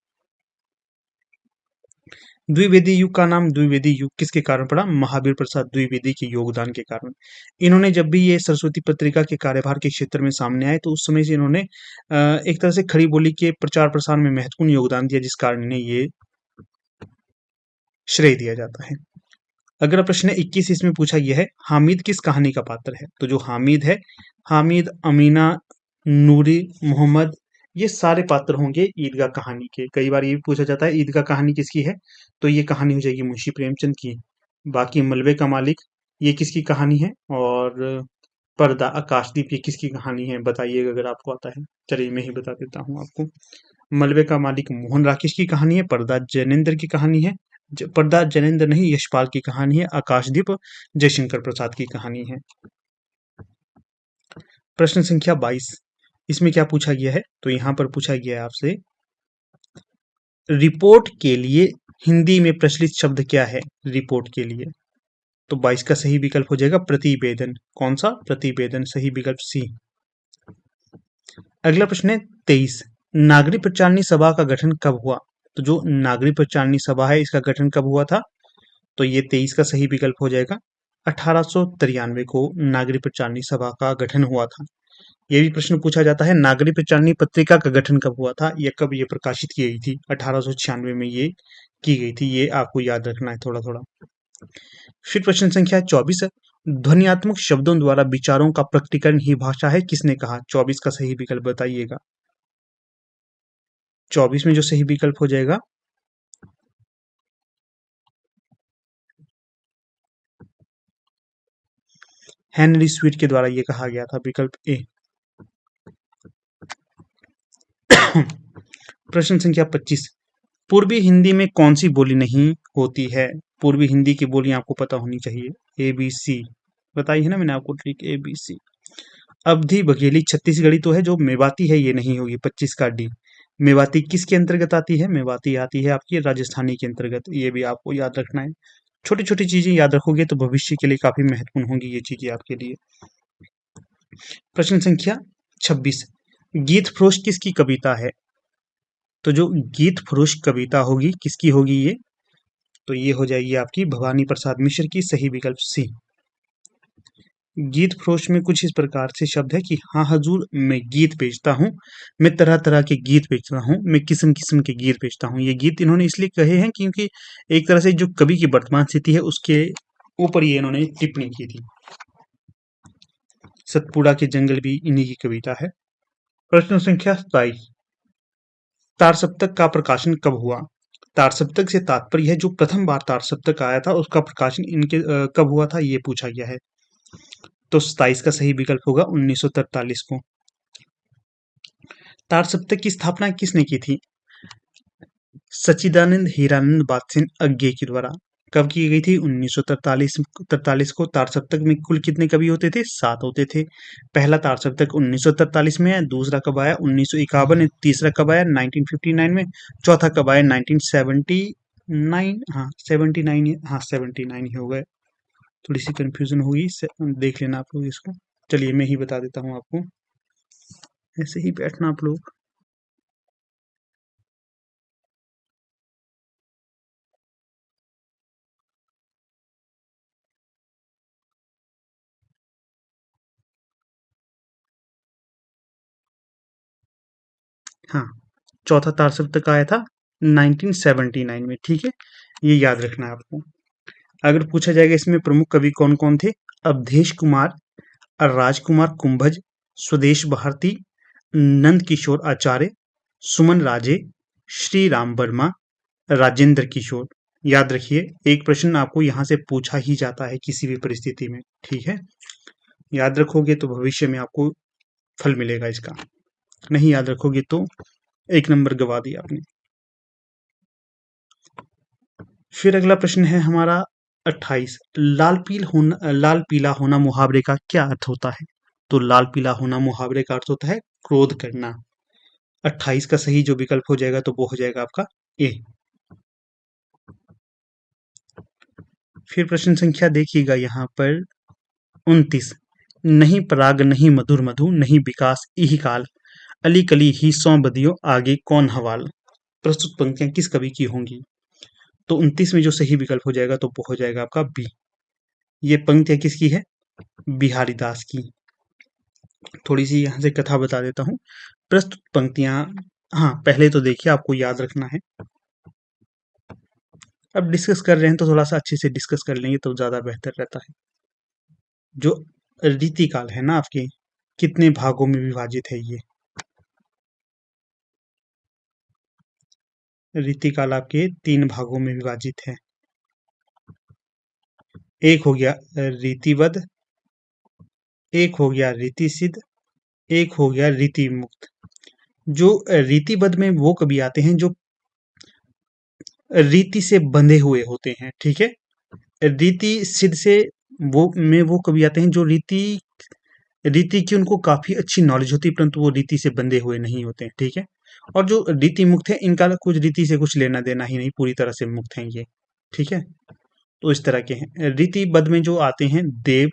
द्विवेदी युग का नाम द्विवेदी युग किसके कारण पड़ा? महावीर प्रसाद द्विवेदी के योगदान के कारण। इन्होंने जब भी ये सरस्वती पत्रिका के कार्यभार के क्षेत्र में सामने आए तो उस समय से इन्होंने एक तरह से खड़ी बोली के प्रचार प्रसार में महत्वपूर्ण योगदान दिया, जिस कारण इन्हें ये श्रेय दिया जाता है। अगला प्रश्न है 21, इसमें पूछा गया है हामिद किस कहानी का पात्र है? तो जो हामिद है, हामिद, अमीना, नूरी, मोहम्मद, ये सारे पात्र होंगे ईदगाह कहानी के। कई बार ये भी पूछा जाता है ईदगाह कहानी किसकी है, तो ये कहानी हो जाएगी मुंशी प्रेमचंद की। बाकी मलबे का मालिक ये किसकी कहानी है? और पर्दा आकाशदीप ये किसकी कहानी है? बताइएगा अगर आपको आता है। चलिए मैं ही बता देता हूँ आपको। मलबे का मालिक मोहन राकेश की कहानी है, पर्दा जैनेन्द्र की कहानी है, पर्दा जैनेन्द्र नहीं यशपाल की कहानी है, आकाशदीप जयशंकर प्रसाद की कहानी है। प्रश्न संख्या 22, इसमें क्या पूछा गया है? तो यहाँ पर पूछा गया है आपसे रिपोर्ट के लिए हिंदी में प्रचलित शब्द क्या है? रिपोर्ट के लिए तो 22 का सही विकल्प हो जाएगा प्रतिवेदन। कौन सा? प्रतिवेदन, सही विकल्प सी। अगला प्रश्न है 23, नागरिक प्रचारणी सभा का गठन कब हुआ? तो जो नागरिक प्रचारणी सभा है इसका गठन कब हुआ था? तो ये 23 का सही विकल्प हो जाएगा 1893 को नागरिक प्रचारणी सभा का गठन हुआ था। ये भी प्रश्न पूछा जाता है नागरिक प्रचारणी पत्रिका का गठन कब हुआ था या कब ये प्रकाशित की गई थी? 1896 में ये की गई थी, ये आपको याद रखना है थोड़ा थोड़ा। फिर प्रश्न संख्या 24, ध्वन्यात्मक शब्दों द्वारा विचारों का प्रकटीकरण ही भाषा है, किसने कहा? 24 का सही विकल्प बताइएगा। 24 में जो सही विकल्प हो जाएगा हेनरी स्वीट के द्वारा ये कहा गया था, विकल्प ए। प्रश्न संख्या 25, पूर्वी हिंदी में कौन सी बोली नहीं होती है? पूर्वी हिंदी की बोलियां आपको पता होनी चाहिए, ए बी सी बताई है ना मैंने आपको, ट्रिक ए बी सी। अवधी बघेली छत्तीसगढ़ी तो है, जो मेवाती है ये नहीं होगी, 25 का डी। मेवाती किसके अंतर्गत आती है? मेवाती आती है आपकी राजस्थानी के अंतर्गत, ये भी आपको याद रखना है। छोटी छोटी चीजें याद रखोगे तो भविष्य के लिए काफी महत्वपूर्ण होंगी ये चीजें आपके लिए। प्रश्न संख्या 26, गीत फरोश किसकी कविता है? तो जो गीत फरोश कविता होगी किसकी होगी ये? तो ये हो जाएगी आपकी भवानी प्रसाद मिश्र की, सही विकल्प सी। गीत फरोश में कुछ इस प्रकार से शब्द है कि हाँ हजूर मैं गीत बेचता हूँ, मैं तरह तरह के गीत बेचता हूँ, मैं किस्म किस्म के गीत बेचता हूँ। ये गीत इन्होंने इसलिए कहे हैं क्योंकि एक तरह से जो कवि की वर्तमान स्थिति है उसके ऊपर ये इन्होंने टिप्पणी की थी। सतपुड़ा के जंगल भी इन्हीं की कविता है। प्रश्न संख्या 27, तार सप्तक का प्रकाशन कब हुआ? तार सप्तक से तात्पर्य है जो प्रथम बार तार सप्तक आया था उसका प्रकाशन इनके कब हुआ था ये पूछा गया है। तो 27 का सही विकल्प होगा 1943 को। तार सप्तक की स्थापना किसने की थी? सच्चिदानंद हीरानंद बादशाह अज्ञे के द्वारा। कब की गई थी? 1943 को। तार सप्तक में कुल कितने कवि होते थे? 7 होते थे। पहला तार सप्तक 1943 में है, दूसरा कब आया? 1951 में, तीसरा कब आया? 1959 में, चौथा कब आया? 1979। हाँ 79, हाँ 79 ही हो गए। थोड़ी सी कंफ्यूजन हुई, देख लेना आप लोग इसको। चलिए मैं ही बता देता हूँ आपको, ऐसे ही बैठना आप लोग। हाँ, चौथा तार सप्तक आया था 1979 में, ठीक है, ये याद रखना है आपको। अगर पूछा जाएगा इसमें प्रमुख कवि कौन कौन थे? अवधेश कुमार, राजकुमार कुंभज, स्वदेश भारती, नंद किशोर आचार्य, सुमन राजे, श्री राम वर्मा, राजेंद्र किशोर। याद रखिए, एक प्रश्न आपको यहाँ से पूछा ही जाता है किसी भी परिस्थिति में, ठीक है। याद रखोगे तो भविष्य में आपको फल मिलेगा इसका, नहीं याद रखोगे तो 1 नंबर गवा दिया आपने। फिर अगला प्रश्न है हमारा 28, लाल पीला होना मुहावरे का क्या अर्थ होता है? तो लाल पीला होना मुहावरे का अर्थ होता है क्रोध करना। 28 का सही जो विकल्प हो जाएगा तो वो हो जाएगा आपका ए। फिर प्रश्न संख्या देखिएगा यहाँ पर 29, नहीं पराग नहीं मधुर मधु नहीं विकास इही काल, अली कली ही सौ बदियों आगे कौन हवाल। प्रस्तुत पंक्तियां किस कवि की होंगी? तो 29 में जो सही विकल्प हो जाएगा तो वो हो जाएगा आपका बी। ये पंक्तियां किसकी है? बिहारी दास की। थोड़ी सी यहाँ से कथा बता देता हूँ। प्रस्तुत पंक्तियां, हाँ पहले तो देखिए आपको याद रखना है, अब डिस्कस कर रहे हैं तो थोड़ा सा अच्छे से डिस्कस कर लेंगे तो ज्यादा बेहतर रहता है। जो रीतिकाल है ना आपके, कितने भागों में विभाजित है ये? रीतिकाल आपके 3 भागों में विभाजित है। एक हो गया रीतिबद्ध, एक हो गया रीति सिद्ध, एक हो गया रीति मुक्त। जो रीतिबद्ध में वो कवि आते हैं जो रीति से बंधे हुए होते हैं, ठीक है। रीति सिद्ध से वो कवि आते हैं जो रीति रीति की उनको काफी अच्छी नॉलेज होती है परंतु वो रीति से बंधे हुए नहीं होते हैं, ठीक है। और जो रीति मुक्त है इनका कुछ रीति से कुछ लेना देना ही नहीं, पूरी तरह से मुक्त हैं ये, ठीक है। तो इस तरह के हैं। रीतिबद्ध में जो आते हैं देव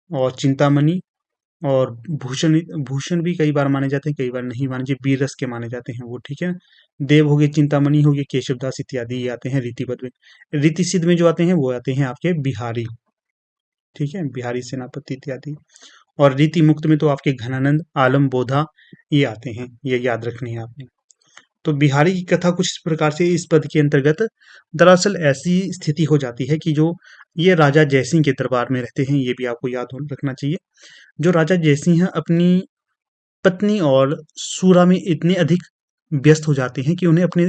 और चिंतामणि और भूषण, भूषण भी कई बार माने जाते हैं कई बार नहीं माने, वीर रस के माने जाते हैं वो, ठीक है। देव हो गए, चिंतामणि हो गए, केशवदास इत्यादि ये आते हैं रीतिबद्ध में। रीति सिद्ध में जो आते हैं वो आते हैं आपके बिहारी, ठीक है, बिहारी सेनापति इत्यादि। और रीति मुक्त में तो आपके घनानंद आलम बोधा ये आते हैं, ये याद रखने हैं आपने। तो बिहारी की कथा कुछ इस प्रकार से इस पद के अंतर्गत, दरअसल ऐसी स्थिति हो जाती है कि जो ये राजा जयसिंह के दरबार में रहते हैं, ये भी आपको याद रखना चाहिए। जो राजा जयसिंह अपनी पत्नी और सूरा में इतने अधिक व्यस्त हो जाते हैं कि उन्हें अपने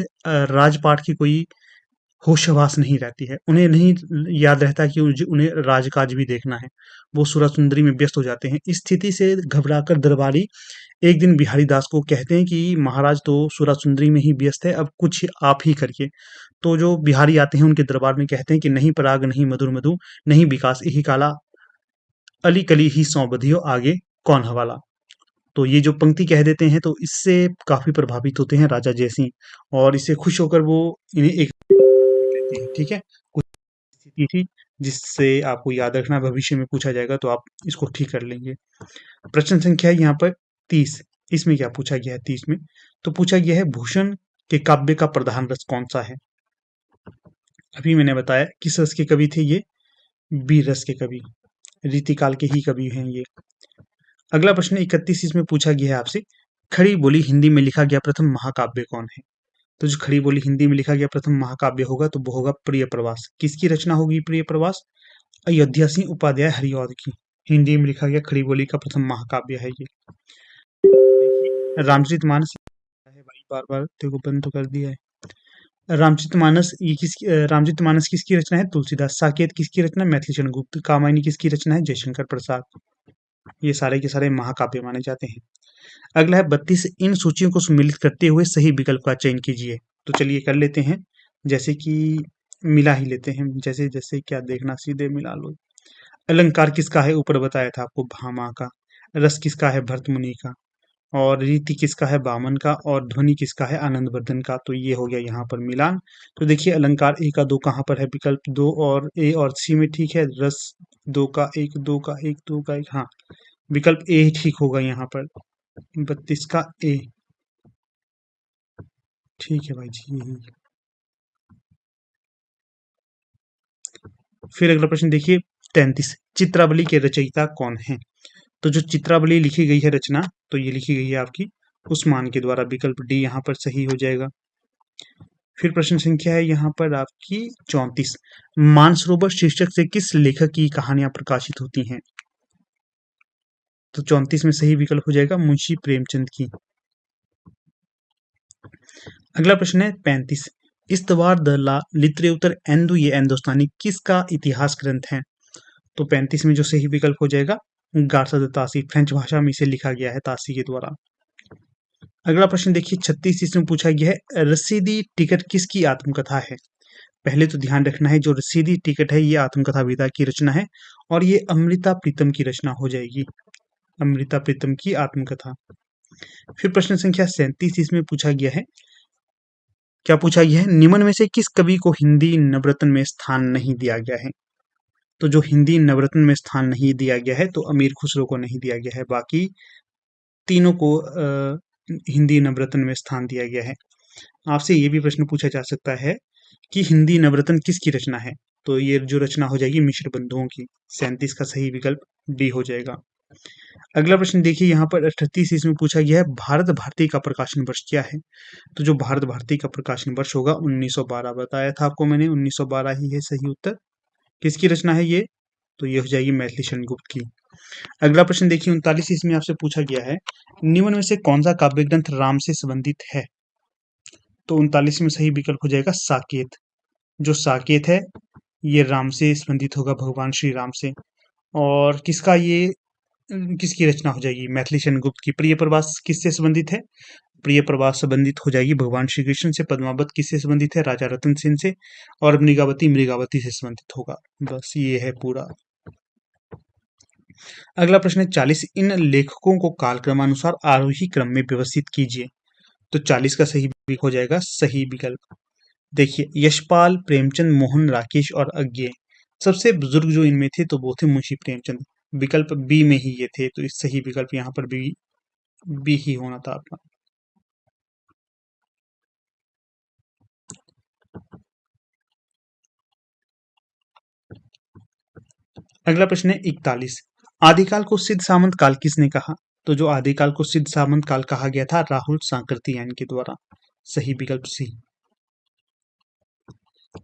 राजपाट की कोई होशवास नहीं रहती है, उन्हें नहीं याद रहता कि उन्हें राजकाज भी देखना है, वो सुरा-सुंदरी में व्यस्त हो जाते हैं। इस स्थिति से घबराकर दरबारी एक दिन बिहारी दास को कहते हैं कि महाराज तो सुरा-सुंदरी में ही व्यस्त है, अब कुछ आप ही करिए। तो जो बिहारी आते हैं उनके दरबार में कहते हैं कि नहीं पराग, नहीं मधुर मधु, नहीं विकास, यही काला, अली कली ही सौं बधियो, आगे कौन हवाला। तो ये जो पंक्ति कह देते हैं तो इससे काफ़ी प्रभावित होते हैं राजा जयसिंह और इससे खुश होकर वो इन्हें एक देते हैं, ठीक है? कुछ स्थिति थी जिससे आपको याद रखना, भविष्य में पूछा जाएगा तो आप इसको ठीक कर लेंगे। प्रश्न संख्या है यहाँ पर 30। इसमें क्या पूछा गया है 30 में? तो पूछा गया है भूषण के काव्य का प्रधान रस कौन-सा है? अभी मैंने बताया किस रस के कवि थे ये? वीर रस के कवि, रीतिकाल के ही कवि हैं ये। अगला प्रश्न 31 इसमें पूछा गया है आपसे, खड़ी बोली हिंदी में लिखा गया प्रथम महाकाव्य कौन है? तो जो खड़ी बोली हिंदी में लिखा गया प्रथम महाकाव्य होगा तो वो होगा प्रिय प्रवास। किसकी रचना होगी प्रिय प्रवास? अयोध्या सिंह उपाध्याय हरिऔध की। हिंदी में लिखा गया खड़ी बोली का प्रथम महाकाव्य है ये। रामचरितमानस है भाई, बार बार तेरे को बंद तो कर दिया है। रामचरितमानस ये रामचरितमानस किसकी रचना है? तुलसीदास। साकेत किसकी रचना है? मैथिली चंद्र गुप्त। कामायनी किसकी रचना है? जयशंकर प्रसाद। ये सारे के सारे महाकाव्य माने जाते हैं। अगला है 32, इन सूचियों को सम्मिलित करते हुए सही विकल्प का चयन कीजिए। तो चलिए कर लेते हैं, जैसे कि मिला ही लेते हैं, जैसे जैसे क्या देखना, सीधे मिला लो। अलंकार किसका है? ऊपर बताया था आपको, भामा का। रस किसका है? भरत मुनि का। और रीति किसका है? बामन का। और ध्वनि किसका है? आनंदवर्धन का। तो ये हो गया यहाँ पर मिलान। तो देखिए अलंकार ए का 2 कहाँ पर है? विकल्प 2 और ए और सी में, ठीक है। रस 2 का 1, 2 का 1, 2 का 1, हाँ विकल्प ए ही ठीक होगा यहाँ पर, 32 का ए। ठीक है भाई जी, यही। फिर अगला प्रश्न देखिए 33, चित्रावली के रचयिता कौन है? तो जो चित्रावली लिखी गई है रचना, तो ये लिखी गई है आपकी उस्मान के द्वारा। विकल्प डी यहाँ पर सही हो जाएगा। फिर प्रश्न संख्या है यहाँ पर आपकी 34, मानसरोवर शीर्षक से किस लेखक की कहानियां प्रकाशित होती हैं? तो 34 में सही विकल्प हो जाएगा मुंशी प्रेमचंद की। अगला प्रश्न है 35, इस्तवार द ला लित्रेउतर एंदु ये हिंदुस्तानी किसका इतिहास ग्रंथ है? तो 35 में जो सही विकल्प हो जाएगा गार्सा द तासी, फ्रेंच भाषा में इसे लिखा गया है तासी के द्वारा। अगला प्रश्न देखिए 36, इसमें पूछा गया है रसीदी टिकट किसकी आत्मकथा है? पहले तो ध्यान रखना है जो रसीदी टिकट है ये आत्मकथा विधा की रचना है और ये अमृता प्रीतम की रचना हो जाएगी, अमृता प्रीतम की आत्मकथा। फिर प्रश्न संख्या 37, इसमें पूछा गया है, क्या पूछा गया है, निम्न में से किस कवि को हिंदी नवरत्न में स्थान नहीं दिया गया है? तो जो हिंदी नवरत्न में स्थान नहीं दिया गया है तो अमीर खुसरो को नहीं दिया गया है, बाकी तीनों को हिंदी नवरत्न में स्थान दिया गया है। आपसे ये भी प्रश्न पूछा जा सकता है कि हिंदी नवरत्न किसकी रचना है? तो ये जो रचना हो जाएगी मिश्र बंधुओं की। 37 का सही विकल्प डी हो जाएगा। अगला प्रश्न देखिए यहाँ पर 38, इसमें पूछा गया है भारत भारती का प्रकाशन वर्ष क्या है? तो जो भारत भारती का प्रकाशन वर्ष होगा 1912, बताया था आपको मैंने, 1912 ही है सही उत्तर। किसकी रचना है ये? तो ये हो जाएगी मैथिली शरण गुप्त की। अगला प्रश्न देखिए 39, इसमें आपसे पूछा गया है निम्न में से कौन सा काव्य ग्रंथ राम से संबंधित है? तो 39 में सही विकल्प हो जाएगा साकेत। जो साकेत है ये राम से संबंधित होगा, भगवान श्री राम से। और किसका ये किसकी रचना हो जाएगी? मैथिली शरण गुप्त की। प्रिय प्रवास किससे संबंधित है? प्रिय प्रवास संबंधित हो जाएगी भगवान श्री कृष्ण से। पद्मावत किससे संबंधित है? राजा रतन सेन से। और मृगावती मृगावती से संबंधित होगा। बस ये है पूरा। अगला प्रश्न है 40, इन लेखकों को कालक्रमानुसार आरोही क्रम में व्यवस्थित कीजिए। तो 40 का सही हो जाएगा सही विकल्प। देखिए यशपाल, प्रेमचंद, मोहन, राकेश और अज्ञे, सबसे बुजुर्ग जो इनमें थे तो वो थे मुंशी प्रेमचंद। विकल्प बी में ही ये थे, तो इस सही विकल्प यहाँ पर बी ही होना था आपका। अगला प्रश्न है 41, आदिकाल को सिद्ध सामंत काल किसने कहा? तो जो आदिकाल को सिद्ध सामंत काल कहा गया था राहुल सांकृत्यायन के द्वारा। सही विकल्प सी।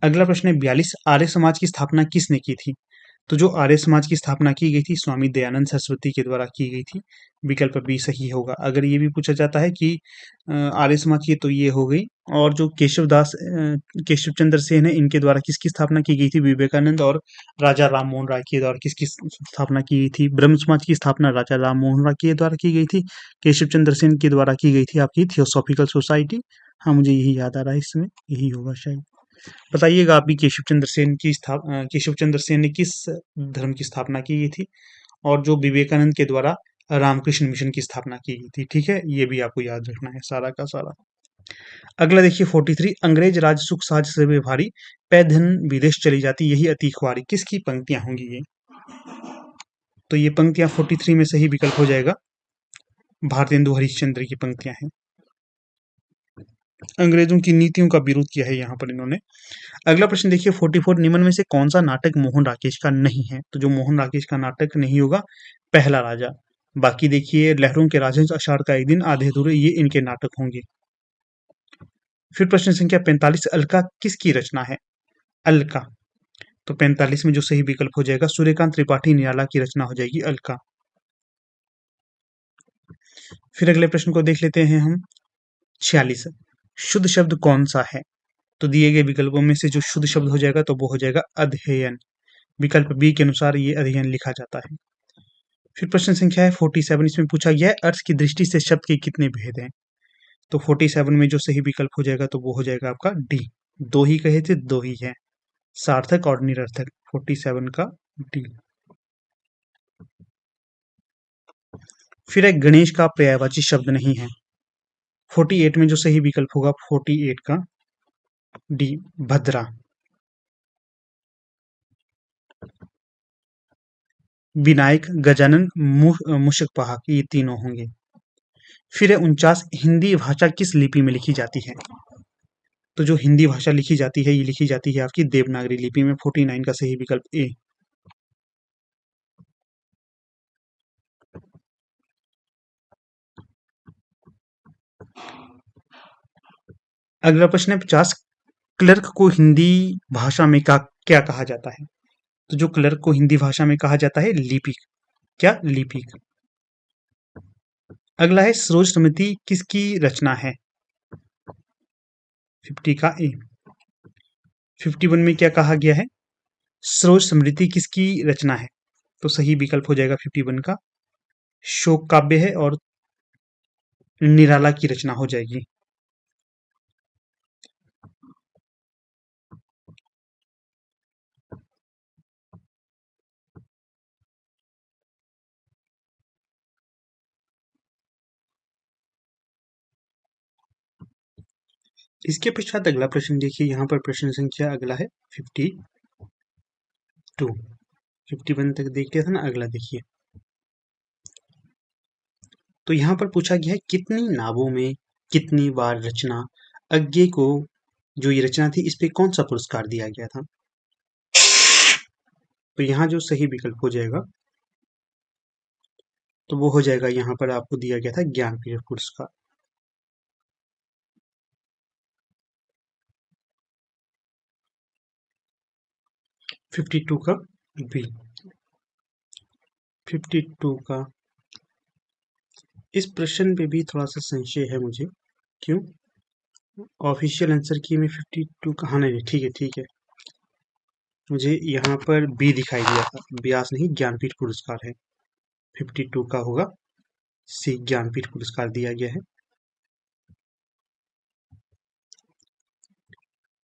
अगला प्रश्न है 42, आर्य समाज की स्थापना किसने की थी? तो जो आर्य समाज की स्थापना की गई थी स्वामी दयानंद सरस्वती के द्वारा की गई थी। विकल्प बी सही होगा। अगर ये भी पूछा जाता है कि आर्य समाज की, तो ये हो गई। और जो केशव चंद्र सेन है, इनके द्वारा किसकी स्थापना की गई थी? विवेकानंद और राजा राम मोहन राय के द्वारा किसकी स्थापना की गई थी? ब्रह्म समाज की स्थापना राजा राम मोहन राय के द्वारा की गई थी। केशव चंद्र सेन के द्वारा की गई थी आपकी थियोसॉफिकल सोसाइटी। हाँ, मुझे यही याद आ रहा है, इसमें यही होगा शायद। बताइएगा आप भी, केशव चंद्र सेन ने किस धर्म की स्थापना की थी? और जो विवेकानंद के द्वारा रामकृष्ण मिशन की स्थापना की गई थी। ठीक है, ये भी आपको याद रखना है सारा का सारा। अगला देखिए 43, अंग्रेज राज सुख साज से भारी, पै धन विदेश चली जाती यही अति ख्वारी। किसकी पंक्तियां होंगी ये? तो ये पंक्तियां 43 में सही विकल्प हो जाएगा, भारतेंदु हरिश्चंद्र की पंक्तियां हैं। अंग्रेजों की नीतियों का विरोध किया है यहाँ पर इन्होंने। अगला प्रश्न देखिए 44, निम्न में से कौन सा नाटक मोहन राकेश का नहीं है? तो जो मोहन राकेश का नाटक नहीं होगा, पहला राजा। बाकी देखिए लहरों के राजहंस, आषाढ़ का एक दिन, आधे अधूरे, ये इनके नाटक होंगे। फिर प्रश्न संख्या 45, अलका किसकी रचना है? अलका, तो 45 में जो सही विकल्प हो जाएगा, सूर्यकांत त्रिपाठी निराला की रचना हो जाएगी अलका। फिर अगले प्रश्न को देख लेते हैं हम 46, शुद्ध शब्द कौन सा है? तो दिए गए विकल्पों में से जो शुद्ध शब्द हो जाएगा, तो वो हो जाएगा अध्ययन। विकल्प बी के अनुसार ये अध्ययन लिखा जाता है। फिर प्रश्न संख्या है 47, इसमें पूछा गया है अर्थ की दृष्टि से शब्द के कितने भेद हैं? तो 47 में जो सही विकल्प हो जाएगा, तो वो हो जाएगा आपका डी, दो ही कहे थे, दो ही है, सार्थक और निरर्थक। 47 का डी। फिर एक गणेश का पर्यायवाची शब्द नहीं है। 48 में जो सही विकल्प होगा, 48 का डी, भद्रा। विनायक, गजानन, मुशकवाहक, ये तीनों होंगे। फिर है 49, हिंदी भाषा किस लिपि में लिखी जाती है? तो जो हिंदी भाषा लिखी जाती है, ये लिखी जाती है आपकी देवनागरी लिपि में। 49 का सही विकल्प ए। अगला प्रश्न है 50, क्लर्क को हिंदी भाषा में क्या कहा जाता है? तो जो क्लर्क को हिंदी भाषा में कहा जाता है, लिपिक। क्या? लिपिक। अगला है सरोज समिति किसकी रचना है? 50 का ए। 51 में क्या कहा गया है? सरोज स्मृति किसकी रचना है? तो सही विकल्प हो जाएगा 51 का शोक काव्य है, और निराला की रचना हो जाएगी। इसके पश्चात अगला प्रश्न देखिए, यहाँ पर प्रश्न संख्या अगला है 52। 51 तक देख लिया था ना, अगला देखिए। तो यहाँ पर पूछा गया है कितनी नावों में कितनी बार रचना, अज्ञे को जो ये रचना थी, इस पे कौन सा पुरस्कार दिया गया था? तो यहाँ जो सही विकल्प हो जाएगा, तो वो हो जाएगा, यहाँ पर आपको दिया गया था ज्ञानपीठ पुरस्कार। 52 का बी। 52 का, इस प्रश्न पे भी थोड़ा सा संशय है मुझे। क्यों? ऑफिशियल आंसर की में 52 का, हाँ नहीं, ठीक है ठीक है, मुझे यहाँ पर बी दिखाई दिया था, व्यास नहीं, ज्ञानपीठ पुरस्कार है। 52 का होगा सी, ज्ञानपीठ पुरस्कार दिया गया है।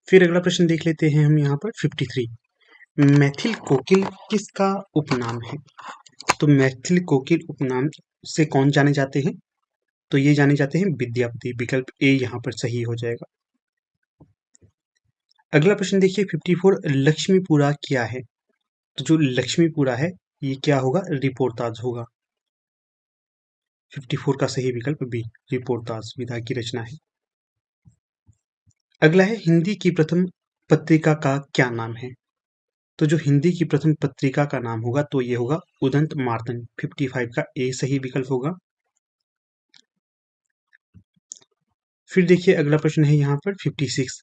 फिर अगला प्रश्न देख लेते हैं हम यहाँ पर 53, मैथिल कोकिल किसका उपनाम है? तो मैथिल कोकिल उपनाम से कौन जाने जाते हैं? तो ये जाने जाते हैं विद्यापति। विकल्प ए यहाँ पर सही हो जाएगा। अगला प्रश्न देखिए 54, लक्ष्मीपुरा क्या है? तो जो लक्ष्मीपुरा है, ये क्या होगा? रिपोर्ताज होगा। 54 का सही विकल्प बी, रिपोर्ताज विधा की रचना है। अगला है हिंदी की प्रथम पत्रिका का क्या नाम है? तो जो हिंदी की प्रथम पत्रिका का नाम होगा, तो ये होगा उदंत मार्तंड। 55 का ए सही विकल्प होगा। फिर देखिए अगला प्रश्न है यहाँ पर 56,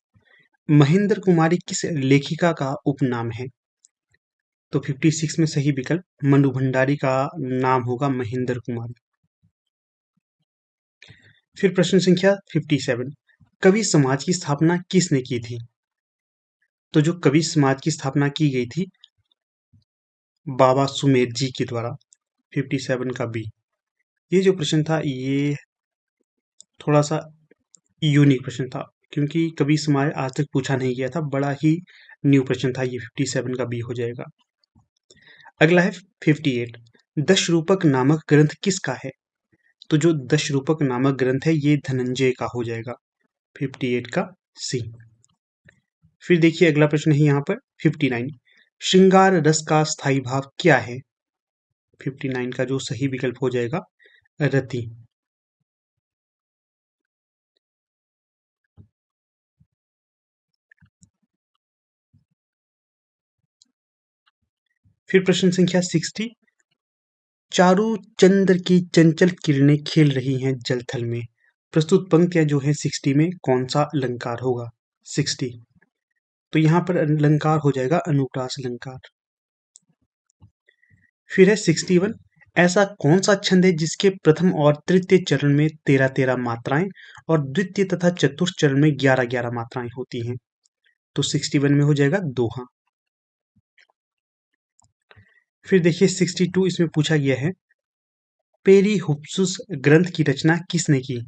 महेंद्र कुमारी किस लेखिका का उपनाम है? तो 56 में सही विकल्प मनु भंडारी का नाम होगा महेंद्र कुमार। फिर प्रश्न संख्या 57, कवि समाज की स्थापना किसने की थी? तो जो कवि समाज की स्थापना की गई थी बाबा सुमेर जी के द्वारा। 57 का बी। ये जो प्रश्न था ये थोड़ा सा यूनिक प्रश्न था, क्योंकि कभी समाज आज तक पूछा नहीं गया था, बड़ा ही न्यू प्रश्न था ये। 57 का बी हो जाएगा। अगला है 58, दश रूपक नामक ग्रंथ किसका है? तो जो दश रूपक नामक ग्रंथ है ये धनंजय का हो जाएगा। 58 का सी। फिर देखिए अगला प्रश्न है यहाँ पर 59, श्रृंगार रस का स्थायी भाव क्या है? 59 का जो सही विकल्प हो जाएगा रति। फिर प्रश्न संख्या 60, चारु चंद्र की चंचल किरणें खेल रही हैं जलथल में। प्रस्तुत पंक्तियां जो है 60 में कौन सा अलंकार होगा? 60, तो यहाँ पर अलंकार हो जाएगा अनुप्रास अलंकार। फिर है 61, ऐसा कौन सा छंद है जिसके प्रथम और तृतीय चरण में 13-13 मात्राएं और द्वितीय तथा चतुर्थ चरण में 11-11 मात्राएं होती हैं? तो 61 में हो जाएगा दोहा। फिर देखिए 62, इसमें पूछा गया है पेरीहुप्सुस ग्रंथ की रचना किसने की?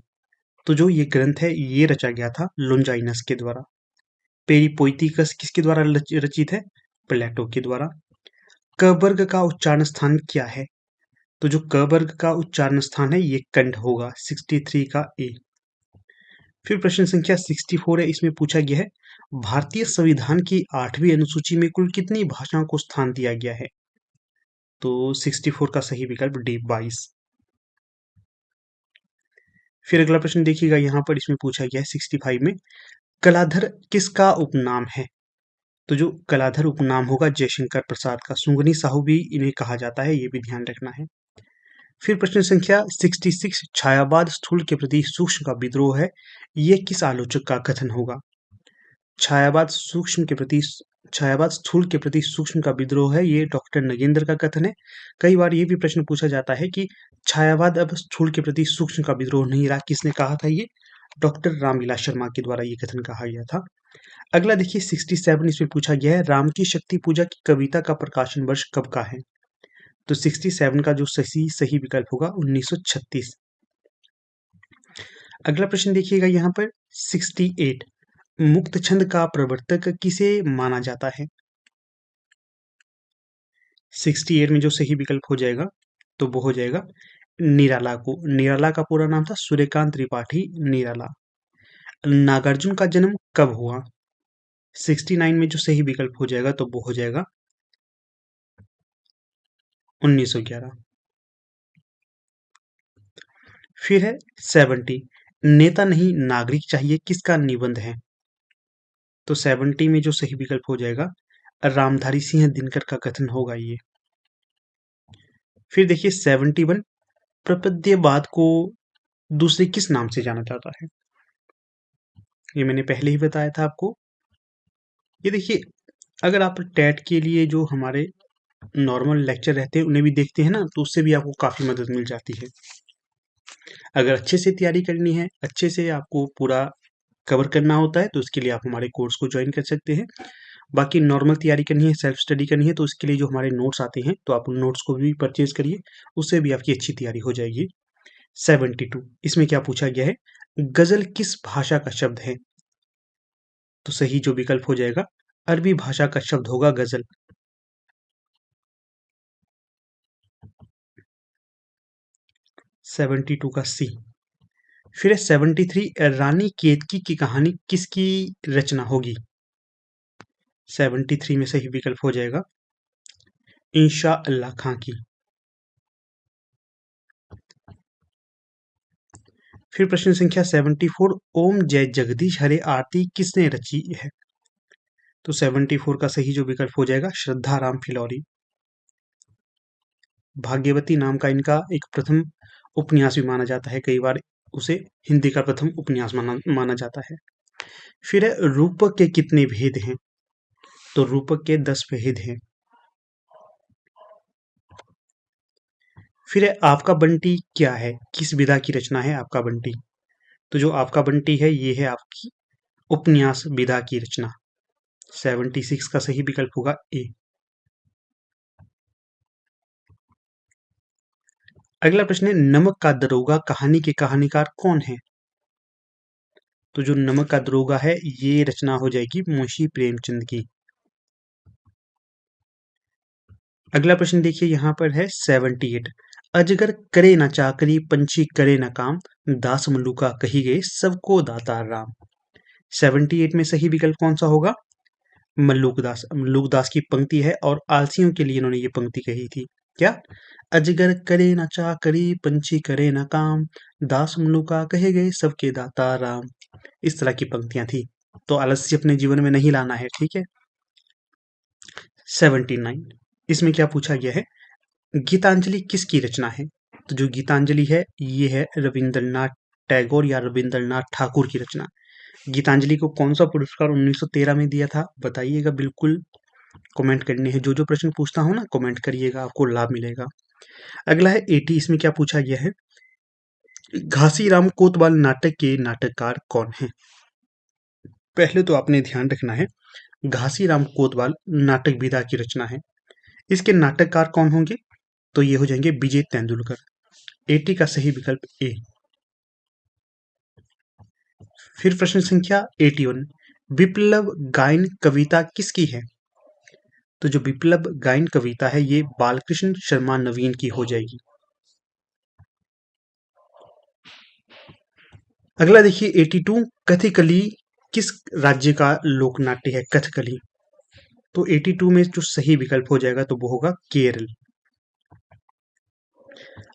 तो जो ये ग्रंथ है ये रचा गया था लोंजाइनस के द्वारा। पेरीपोइटिकस किसके द्वारा रचित है? प्लेटो के द्वारा। क वर्ग का उच्चारण स्थान क्या है? तो जो क वर्ग का उच्चारण स्थान है ये कंठ होगा। 63 का ए। फिर प्रश्न संख्या 64 है, इसमें पूछा गया है भारतीय संविधान की 8वीं अनुसूची में कुल कितनी भाषाओं को स्थान दिया गया है? तो 64 का सही विकल्प डी 22। फिर अगला प्रश्न देखिएगा यहाँ पर, इसमें पूछा गया है 65 में कलाधर किसका उपनाम है? तो जो कलाधर उपनाम होगा जयशंकर प्रसाद का। सुंगनी साहू भी इन्हें कहा जाता है, ये भी ध्यान रखना है। फिर प्रश्न संख्या 66, छायावाद स्थूल के प्रति सूक्ष्म का विद्रोह है, ये किस आलोचक का कथन होगा? छायावाद सूक्ष्म के प्रति छायावाद स्थूल के प्रति सूक्ष्म का विद्रोह है, ये डॉक्टर नगेंद्र का कथन है। कई बार ये भी प्रश्न पूछा जाता है कि छायावाद अब स्थूल के प्रति सूक्ष्म का विद्रोह नहीं रहा, किसने कहा था ये? डॉक्टर रामविलास शर्मा के द्वारा ये कथन कहा गया था। अगला देखिए 67, इसमें पूछा गया है राम की शक्ति पूजा की कविता का प्रकाशन वर्ष कब का है? तो 67 का जो सही विकल्प होगा 1936। अगला प्रश्न देखिएगा यहाँ पर 68, मुक्त छंद का प्रवर्तक किसे माना जाता है? 68 में जो सही विकल्प हो जाएगा तो वो हो जाएगा निराला को। निराला का पूरा नाम था सूर्यकांत त्रिपाठी निराला। नागार्जुन का जन्म कब हुआ? 69 में जो सही विकल्प हो जाएगा तो वो हो जाएगा 1911। फिर है 70, नेता नहीं नागरिक चाहिए किसका निबंध है? तो 70 में जो सही विकल्प हो जाएगा रामधारी सिंह दिनकर का कथन होगा ये। फिर देखिए 71, प्रपद्यवाद को दूसरे किस नाम से जाना जाता है? ये मैंने पहले ही बताया था आपको। ये देखिए अगर आप टेट के लिए जो हमारे नॉर्मल लेक्चर रहते हैं उन्हें भी देखते हैं ना, तो उससे भी आपको काफ़ी मदद मिल जाती है। अगर अच्छे से तैयारी करनी है, अच्छे से आपको पूरा कवर करना होता है, तो उसके लिए आप हमारे कोर्स को ज्वाइन कर सकते हैं। बाकी नॉर्मल तैयारी करनी है, सेल्फ स्टडी करनी है, तो उसके लिए जो हमारे नोट्स आते हैं तो आप उन नोट्स को भी परचेज करिए, उससे भी आपकी अच्छी तैयारी हो जाएगी। 72, इसमें क्या पूछा गया है गजल किस भाषा का शब्द है? तो सही जो विकल्प हो जाएगा अरबी भाषा का शब्द होगा गजल। 72 का सी। फिर है 73, रानी केतकी की कहानी किसकी रचना होगी? 73 में सही विकल्प हो जाएगा इंशा अल्लाह खां की। फिर प्रश्न संख्या 74, ओम जय जगदीश हरे आरती किसने रची है? तो 74 का सही जो विकल्प हो जाएगा श्रद्धा राम फिलौरी। भाग्यवती नाम का इनका एक प्रथम उपन्यास भी माना जाता है, कई बार उसे हिंदी का प्रथम उपन्यास माना जाता है। फिर है रूपक के कितने भेद हैं? तो रूपक के 10 भेद हैं। फिर है आपका बंटी क्या है, किस विधा की रचना है आपका बंटी। तो जो आपका बंटी है ये है आपकी उपन्यास विधा की रचना। 76 का सही विकल्प होगा ए। अगला प्रश्न है नमक का दरोगा कहानी के कहानीकार कौन है। तो जो नमक का दरोगा है ये रचना हो जाएगी मुंशी प्रेमचंद की। अगला प्रश्न देखिए यहाँ पर है 78। अजगर करे न चाकरी पंछी करे न काम, दास मल्लुका कही गए सबको दाता राम। 78 में सही विकल्प कौन सा होगा। मल्लुकदास की पंक्ति है और आलसियों के लिए इन्होंने ये पंक्ति कही थी। क्या, अजगर करे न चाकरी पंछी करे न काम, दास मल्लुका कहे गए सबके दाता राम। इस तरह की पंक्तियां थी। तो आलस्य अपने जीवन में नहीं लाना है, ठीक है। 79, इसमें क्या पूछा गया है, गीतांजलि किसकी रचना है। तो जो गीतांजलि है ये है रविंद्रनाथ टैगोर या रविंद्रनाथ ठाकुर की रचना। गीतांजलि को कौन सा पुरस्कार 1913 में दिया था बताइएगा, बिल्कुल कमेंट करने हैं। जो जो प्रश्न पूछता हूँ ना कमेंट करिएगा, आपको लाभ मिलेगा। अगला है 80, इसमें क्या पूछा गया है, घासीराम कोतवाल नाटक के नाटककार कौन है। पहले तो आपने ध्यान रखना है घासीराम कोतवाल नाटक विधा की रचना है, इसके नाटककार कौन होंगे। तो ये हो जाएंगे विजय तेंदुलकर। 80 का सही विकल्प ए। फिर प्रश्न संख्या 81, विप्लव गायन कविता किसकी है। तो जो विप्लव गायन कविता है ये बालकृष्ण शर्मा नवीन की हो जाएगी। अगला देखिए 82, कथकली किस राज्य का लोकनाट्य है कथकली। तो 82 में जो सही विकल्प हो जाएगा तो वो होगा केरल।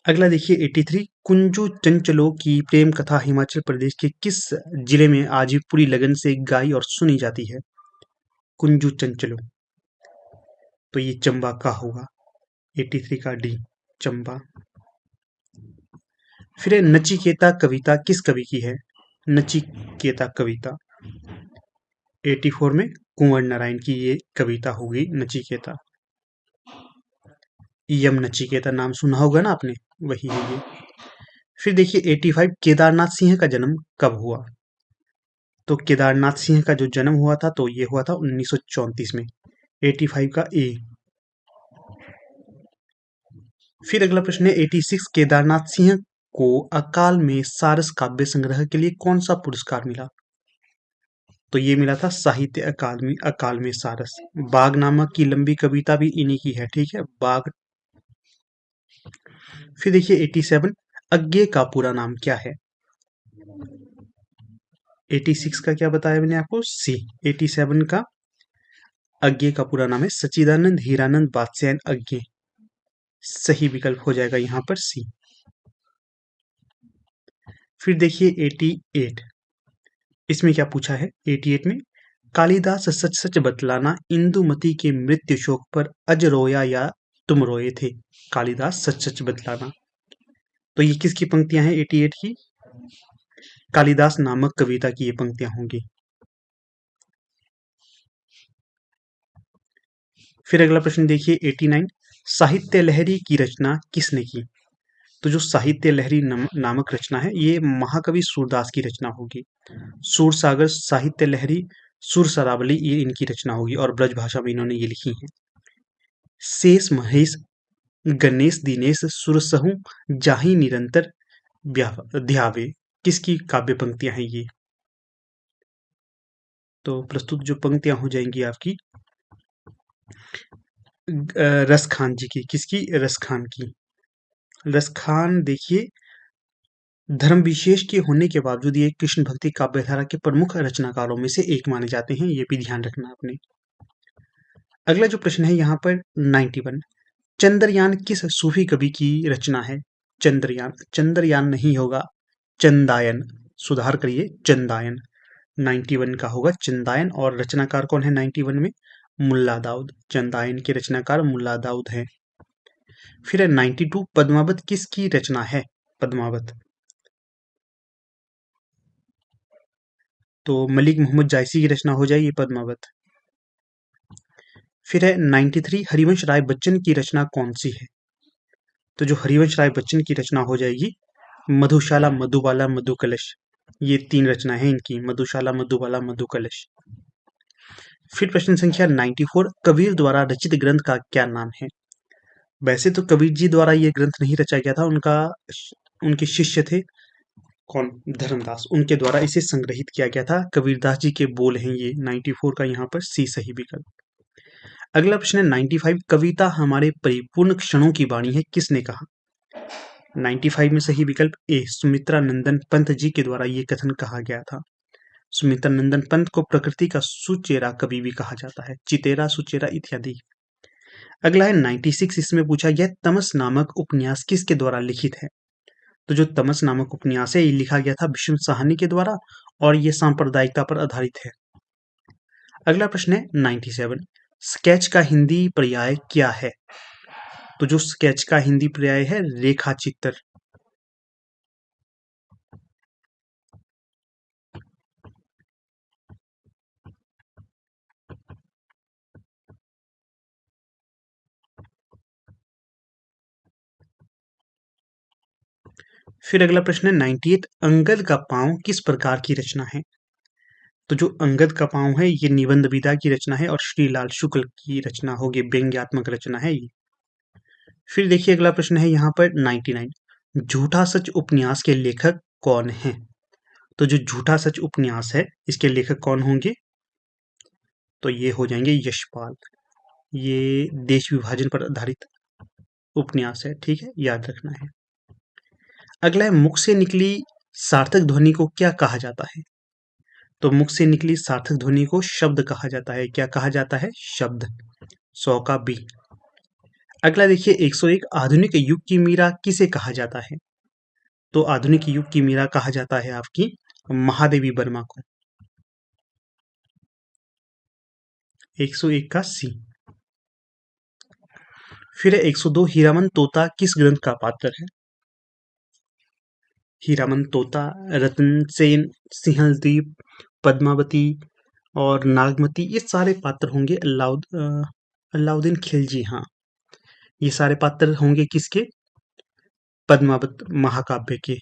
अगला देखिए 83, कुंजू चंचलो की प्रेम कथा हिमाचल प्रदेश के किस जिले में आज भी पूरी लगन से गाई और सुनी जाती है। कुंजू चंचलो, तो ये चंबा का होगा। 83 का डी, चंबा। फिर है नचिकेता कविता किस कवि की है। नचिकेता कविता 84 में कुंवर नारायण की ये कविता होगी नचिकेता। यम नचिकेता नाम सुना होगा ना आपने, वही है ये। फिर देखिए 85, केदारनाथ सिंह का जन्म कब हुआ। तो केदारनाथ सिंह का जो जन्म हुआ था तो ये हुआ था 1934 में। 85 का ए। फिर अगला प्रश्न है 86, केदारनाथ सिंह को अकाल में सारस काव्य संग्रह के लिए कौन सा पुरस्कार मिला। तो ये मिला था साहित्य अकादमी अकाल में सारस। बाघ नामक की लंबी कविता भी इन्हीं की है, ठीक है, बाघ। फिर देखिए 87, अज्ञे का पूरा नाम क्या है। 86 का क्या बताया मैंने आपको, सी। 87 का अज्ञे का पूरा नाम है सच्चिदानंद हीरानंद बादशाह अज्ञे। सही विकल्प हो जाएगा यहाँ पर सी। फिर देखिए 88, इसमें क्या पूछा है 88 में, कालिदास सच सच बतलाना इंदुमती के मृत्यु शोक पर अज रोया या तुम रोए थे। कालिदास सच सच बतलाना, तो ये किसकी पंक्तियां हैं 88 की, कालिदास नामक कविता की ये पंक्तियां होंगी। फिर अगला प्रश्न देखिए 89, साहित्य लहरी की रचना किसने की। तो जो साहित्य लहरी नामक रचना है ये महाकवि सूरदास की रचना होगी। सूर सागर साहित्य लहरी सुर सरावली ये इनकी रचना होगी और ब्रज भाषा में इन्होंने ये लिखी है। शेष महेश गणेश दिनेश सुरसहु जाहि निरंतर ध्यावे, किसकी काव्य पंक्तियां हैं ये। तो प्रस्तुत जो पंक्तियां हो जाएंगी आपकी रस खान जी की। किसकी, रस खान की। रस खान देखिए धर्म विशेष के होने के बावजूद ये कृष्ण भक्ति काव्यधारा के प्रमुख रचनाकारों में से एक माने जाते हैं, ये भी ध्यान रखना आपने। अगला जो प्रश्न है यहाँ पर 91, चंद्रयान किस सूफी कवि की रचना है। चंद्रयान, चंद्रयान नहीं होगा चंदायन, सुधार करिए चंदायन। 91 का होगा चंदायन और रचनाकार कौन है 91 में, मुल्ला दाऊद। चंदायन के रचनाकार मुल्ला दाऊद हैं। फिर है 92, पद्मावत किसकी रचना है। पद्मावत, तो मलिक मोहम्मद जायसी की रचना हो जाएगी पद्मावत। फिर है 93, हरिवंश राय बच्चन की रचना कौन सी है। तो जो हरिवंश राय बच्चन की रचना हो जाएगी मधुशाला, मधुबाला, मधुकलश। ये 3 रचना है इनकी, मधुशाला, मधुबाला, मधुकलश। फिर प्रश्न संख्या 94, कबीर द्वारा रचित ग्रंथ का क्या नाम है? वैसे तो कबीर जी द्वारा ये ग्रंथ नहीं रचा गया था, उनके शिष्य थे कौन? धर्मदास, उनके द्वारा इसे संग्रहित किया गया था। कबीरदास जी के बोल हैं ये। 94 का यहाँ पर सी सही विकल्प। अगला प्रश्न है 95, कविता हमारे परिपूर्ण क्षणों की वाणी है, किसने कहा? 95 में सही विकल्प ए, सुमित्रा नंदन पंत जी के द्वारा ये कथन कहा गया था। सुमित्रा नंदन पंत को प्रकृति का सुचेरा कवि भी कहा जाता है, चितेरा, सुचेरा इत्यादि। अगला है 96, इसमें पूछा गया तमस नामक उपन्यास किसके द्वारा लिखित है? तो जो तमस नामक उपन्यास है ये लिखा गया था विष्णु साहनी के द्वारा और ये सांप्रदायिकता पर आधारित है। अगला प्रश्न है 97, स्केच का हिंदी पर्याय क्या है? तो जो स्केच का हिंदी पर्याय है रेखा चित्र। फिर अगला प्रश्न है 98, अंगद का पांव किस प्रकार की रचना है? तो जो अंगद का पांव है ये निबंध विधा की रचना है और श्रीलाल शुक्ल की रचना होगी, व्यंग्यात्मक रचना है ये। फिर देखिए अगला प्रश्न है यहाँ पर 99, झूठा सच उपन्यास के लेखक कौन हैं? तो जो झूठा सच उपन्यास है इसके लेखक कौन होंगे? तो ये हो जाएंगे यशपाल। ये देश विभाजन पर आधारित उपन्यास है, ठीक है, याद रखना है। अगला है मुख से निकली सार्थक ध्वनि को क्या कहा जाता है? तो मुख से निकली सार्थक ध्वनि को शब्द कहा जाता है। क्या कहा जाता है? शब्द। 100 का बी। अगला देखिए 101, आधुनिक युग की मीरा किसे कहा जाता है? तो आधुनिक युग की मीरा कहा जाता है आपकी महादेवी वर्मा को। 101 का सी। फिर 102, हीरामन तोता किस ग्रंथ का पात्र है? हीरामन तोता, रतन सेन, सिंहलदीप, पद्मावती और नागमती ये सारे पात्र होंगे अलाउद्दीन खिलजी। हाँ, ये सारे पात्र होंगे किसके? पद्मावत महाकाव्य के।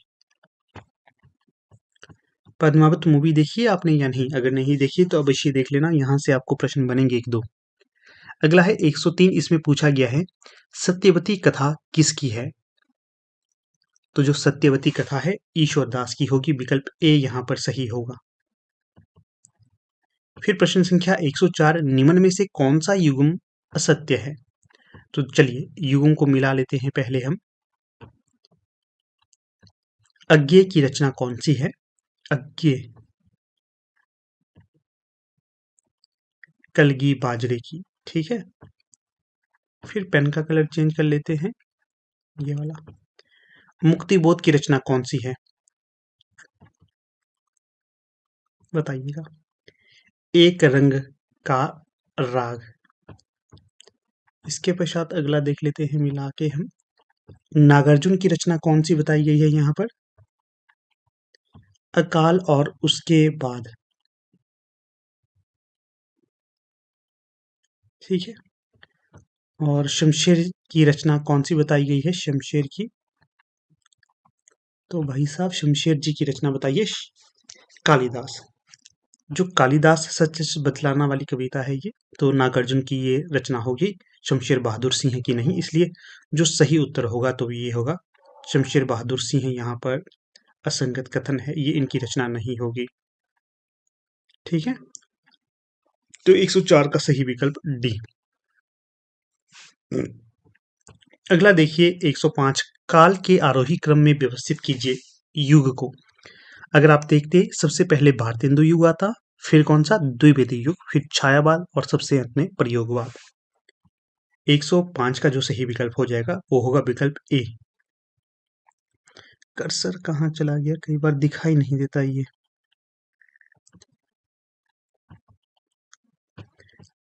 पद्मावत मूवी देखी है आपने या नहीं? अगर नहीं देखी तो अवश्य देख लेना, यहाँ से आपको प्रश्न बनेंगे एक दो। अगला है 103, इसमें पूछा गया है सत्यवती कथा किसकी है? तो जो सत्यवती कथा है ईश्वर दास की होगी, विकल्प ए यहाँ पर सही होगा। फिर प्रश्न संख्या 104, निम्न में से कौन सा युग्म असत्य है? तो चलिए युग्म को मिला लेते हैं पहले हम। अज्ञेय की रचना कौन सी है? अज्ञेय कलगी बाजरे की, ठीक है। फिर पेन का कलर चेंज कर लेते हैं, ये वाला। मुक्तिबोध की रचना कौन सी है? बताइएगा। एक रंग का राग। इसके पश्चात अगला देख लेते हैं मिला के हम। नागार्जुन की रचना कौन सी बताई गई है यहाँ पर? अकाल और उसके बाद, ठीक है। और शमशेर की रचना कौन सी बताई गई है? शमशेर की, तो भाई साहब शमशेर जी की रचना बताइए। कालिदास। जो कालिदास सच बतलाना वाली कविता है ये, तो नागार्जुन की ये रचना होगी, शमशेर बहादुर सिंह की नहीं। इसलिए जो सही उत्तर होगा तो ये होगा शमशेर बहादुर सिंह। यहाँ पर असंगत कथन है, ये इनकी रचना नहीं होगी, ठीक है। तो 104 का सही विकल्प डी। अगला देखिए 105, काल के आरोही क्रम में व्यवस्थित कीजिए युग को। अगर आप देखते सबसे पहले भारतेंदु युग आता, फिर कौन सा? द्विवेदी युग, फिर छायावाद और सबसे अंत में प्रयोगवाद। 105 का जो सही विकल्प हो जाएगा वो होगा विकल्प ए। कर्सर कहाँ चला गया? कई बार दिखाई नहीं देता ये।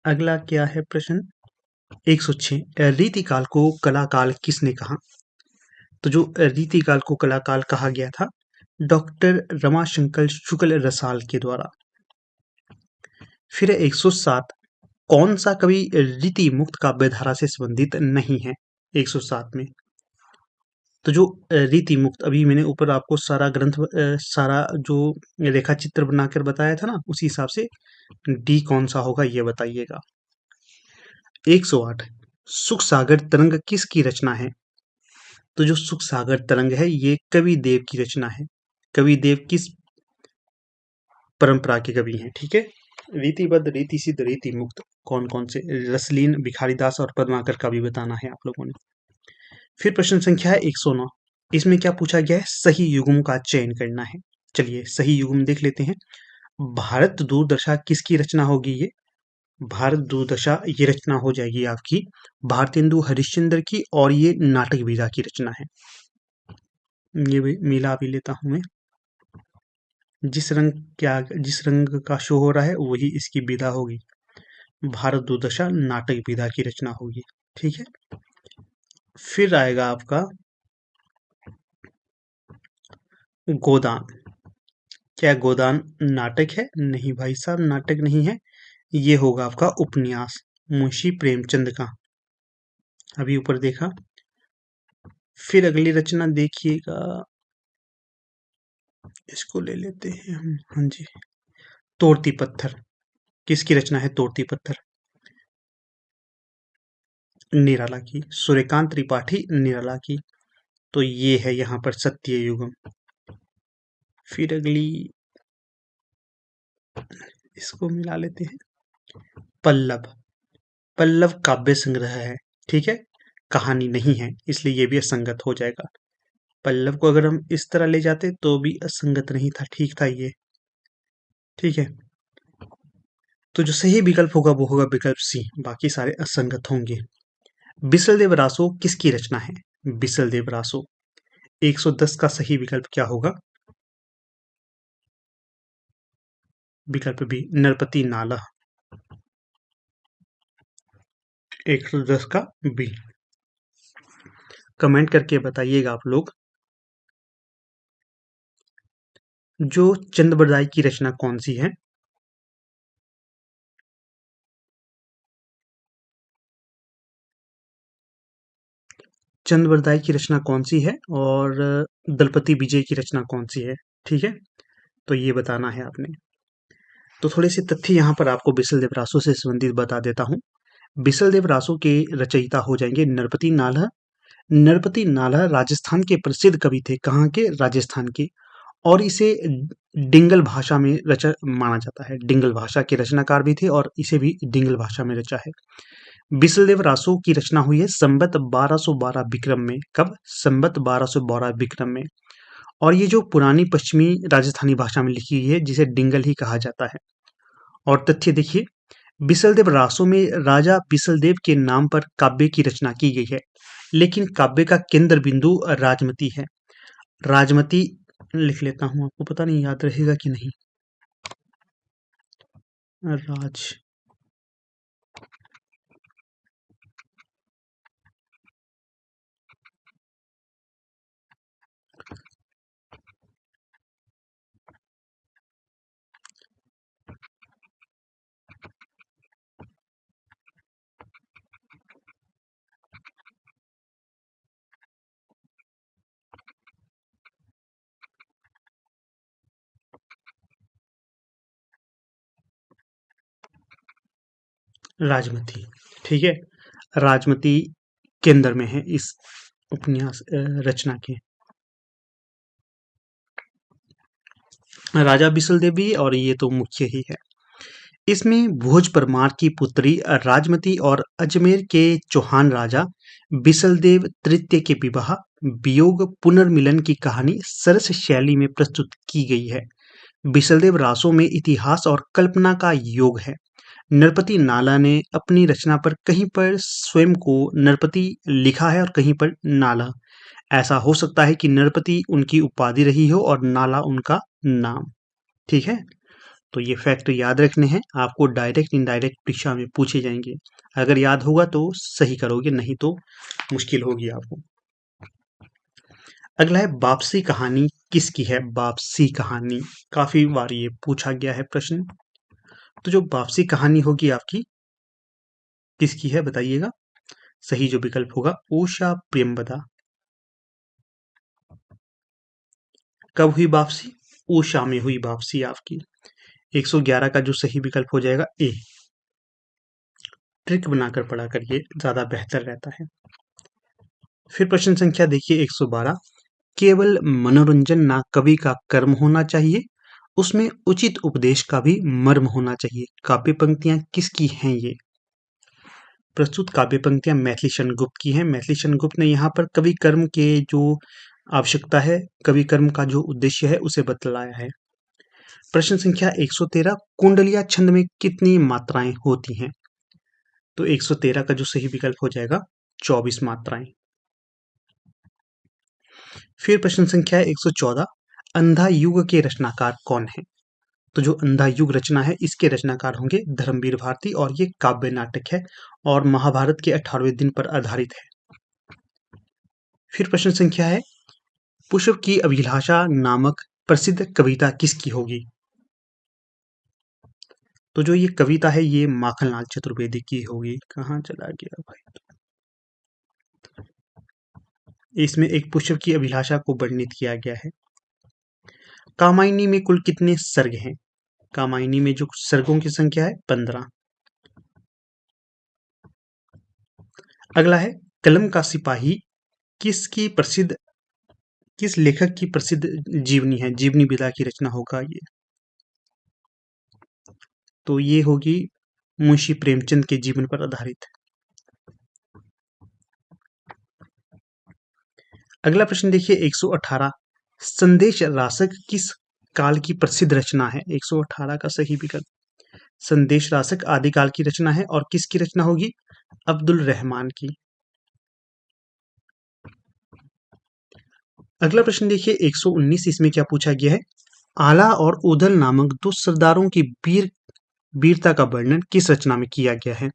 अगला क्या है प्रश्न? 106, रीतिकाल को कलाकाल किसने कहा? तो जो रीतिकाल को कलाकाल कहा गया था डॉक्टर रमाशंकर शुक्ल रसाल के द्वारा। फिर 107, कौन सा कवि रीति मुक्त काव्यधारा से संबंधित नहीं है? 107 में तो जो रीति मुक्त, अभी मैंने ऊपर आपको सारा ग्रंथ सारा जो रेखा चित्र बनाकर बताया था ना, उसी हिसाब से डी कौन सा होगा ये बताइएगा। 108 सुख सागर तरंग किसकी रचना है? तो जो सुख सागर तरंग है ये कवि देव की रचना है। कवि देव किस परंपरा के कवि हैं? ठीक है, रीतिबद्ध, रीति सिद्ध, रीति मुक्त कौन कौन से? रसलीन, भिखारीदास और पद्माकर का भी बताना है आप लोगों ने। फिर प्रश्न संख्या है 109। इसमें क्या पूछा गया है? सही युग्म का चयन करना है। चलिए सही युग्म देख लेते हैं। भारत दूरदर्शा किसकी रचना होगी ये? भारत दूरदशा ये रचना हो जाएगी आपकी भारतेंदु हरिश्चंद्र की, और ये नाटक विधा की रचना है। ये भी मिला भी लेता हूं मैं। जिस रंग का शो हो रहा है वही इसकी विधा होगी। भारत दूरदशा नाटक विधा की रचना होगी। ठीक है, फिर आएगा आपका गोदान। क्या गोदान नाटक है? नहीं भाई साहब, नाटक नहीं है। ये होगा आपका उपन्यास, मुंशी प्रेमचंद का। अभी ऊपर देखा। फिर अगली रचना देखिएगा, इसको ले लेते हैं हम। हाँ जी, तोड़ती पत्थर किसकी रचना है? तोड़ती पत्थर निराला की, सूर्यकांत त्रिपाठी निराला की। तो ये है यहाँ पर सत्य युगम। फिर अगली, इसको मिला लेते हैं। पल्लव, पल्लव काव्य संग्रह है। ठीक है, कहानी नहीं है, इसलिए ये भी असंगत हो जाएगा। पल्लव को अगर हम इस तरह ले जाते तो भी असंगत नहीं था, ठीक था ये। ठीक है, तो जो सही विकल्प होगा वो होगा विकल्प सी, बाकी सारे असंगत होंगे। बिसलदेव रासो किसकी रचना है? बिसलदेव रासो। 110 का सही विकल्प क्या होगा? विकल्प बी, नरपति नाला। 110 का बी। कमेंट करके बताइएगा आप लोग। जो चंद की रचना कौन सी है? चंद की रचना कौन सी है, और दलपति विजय की रचना कौन सी है? ठीक है, तो ये बताना है आपने। तो थोड़े से तथ्य यहाँ पर आपको बिसल रासो से संबंधित बता देता हूँ। बिसल रासो के रचयिता हो जाएंगे नरपति नालह। नरपति नालह राजस्थान के प्रसिद्ध कवि थे। कहाँ के? राजस्थान के। और इसे डिंगल भाषा में रचा माना जाता है। डिंगल भाषा के रचनाकार भी थे और इसे भी डिंगल भाषा में रचा है। बिसलदेव रासो की रचना हुई है संवत 1212 विक्रम में। कब? संवत 1212 विक्रम में। और ये जो पुरानी पश्चिमी राजस्थानी भाषा में लिखी गई है, जिसे डिंगल ही कहा जाता है। और तथ्य देखिए, बिसलदेव रासो में राजा बिसलदेव के नाम पर काव्य की रचना की गई है, लेकिन काव्य का केंद्र बिंदु राजमती है। राजमती लिख लेता हूं, आपको पता नहीं याद रहेगा कि नहीं। राज राजमती। ठीक है, राजमती केंद्र में है इस उपन्यास रचना के। राजा बिसल देवी, और ये तो मुख्य ही है। इसमें भोज परमार की पुत्री राजमती और अजमेर के चौहान राजा बिसलदेव तृतीय के विवाह, वियोग, पुनर्मिलन की कहानी सरस शैली में प्रस्तुत की गई है। बिसलदेव रासों में इतिहास और कल्पना का योग है। नरपति नाला ने अपनी रचना पर कहीं पर स्वयं को नरपति लिखा है और कहीं पर नाला। ऐसा हो सकता है कि नरपति उनकी उपाधि रही हो और नाला उनका नाम। ठीक है, तो ये फैक्ट याद रखने हैं आपको। डायरेक्ट इनडायरेक्ट परीक्षा में पूछे जाएंगे। अगर याद होगा तो सही करोगे, नहीं तो मुश्किल होगी आपको। अगला है वापसी कहानी किसकी है? वापसी कहानी काफी बार ये पूछा गया है प्रश्न। तो जो वापसी कहानी होगी आपकी किसकी है बताइएगा। सही जो विकल्प होगा उषा प्रेमवदा। कब हुई वापसी? उषा में हुई वापसी आपकी। 111 का जो सही विकल्प हो जाएगा ए। ट्रिक बनाकर पढ़ा करिए, ज़्यादा बेहतर रहता है। फिर प्रश्न संख्या देखिए 112। केवल मनोरंजन ना कवि का कर्म होना चाहिए, उसमें उचित उपदेश का भी मर्म होना चाहिए। काव्य पंक्तियां किसकी हैं ये? प्रस्तुत काव्य पंक्तियां मैथिली शरण गुप्त की हैं। मैथिली शरण गुप्त ने यहाँ पर कवि कर्म के जो आवश्यकता है, कवि कर्म का जो उद्देश्य है, उसे बतलाया है। प्रश्न संख्या 113। कुंडलिया छंद में कितनी मात्राएं होती हैं? तो 113 का जो सही विकल्प हो जाएगा 24 मात्राएं। फिर प्रश्न संख्या 114। अंधा युग के रचनाकार कौन है? तो जो अंधा युग रचना है, इसके रचनाकार होंगे धर्मवीर भारती, और ये काव्य नाटक है और महाभारत के 18वें दिन पर आधारित है। फिर प्रश्न संख्या है, पुष्प की अभिलाषा नामक प्रसिद्ध कविता किसकी होगी? तो जो ये कविता है, ये माखनलाल चतुर्वेदी की होगी। कहाँ चला गया भाई? इसमें एक पुष्प की अभिलाषा को वर्णित किया गया है। कामायनी में कुल कितने सर्ग हैं? कामायनी में जो सर्गों की संख्या है 15। अगला है, कलम का सिपाही किसकी प्रसिद्ध किस लेखक की प्रसिद्ध जीवनी है? जीवनी विधा की रचना होगा ये। तो ये होगी मुंशी प्रेमचंद के जीवन पर आधारित। अगला प्रश्न देखिए 118। संदेश रासक किस काल की प्रसिद्ध रचना है? 118 का सही विकल्प संदेश रासक आदिकाल की रचना है, और किसकी रचना होगी? अब्दुल रहमान की। अगला प्रश्न देखिए 119। इसमें क्या पूछा गया है? आला और उदल नामक दो सरदारों की वीरता का वर्णन किस रचना में किया गया है?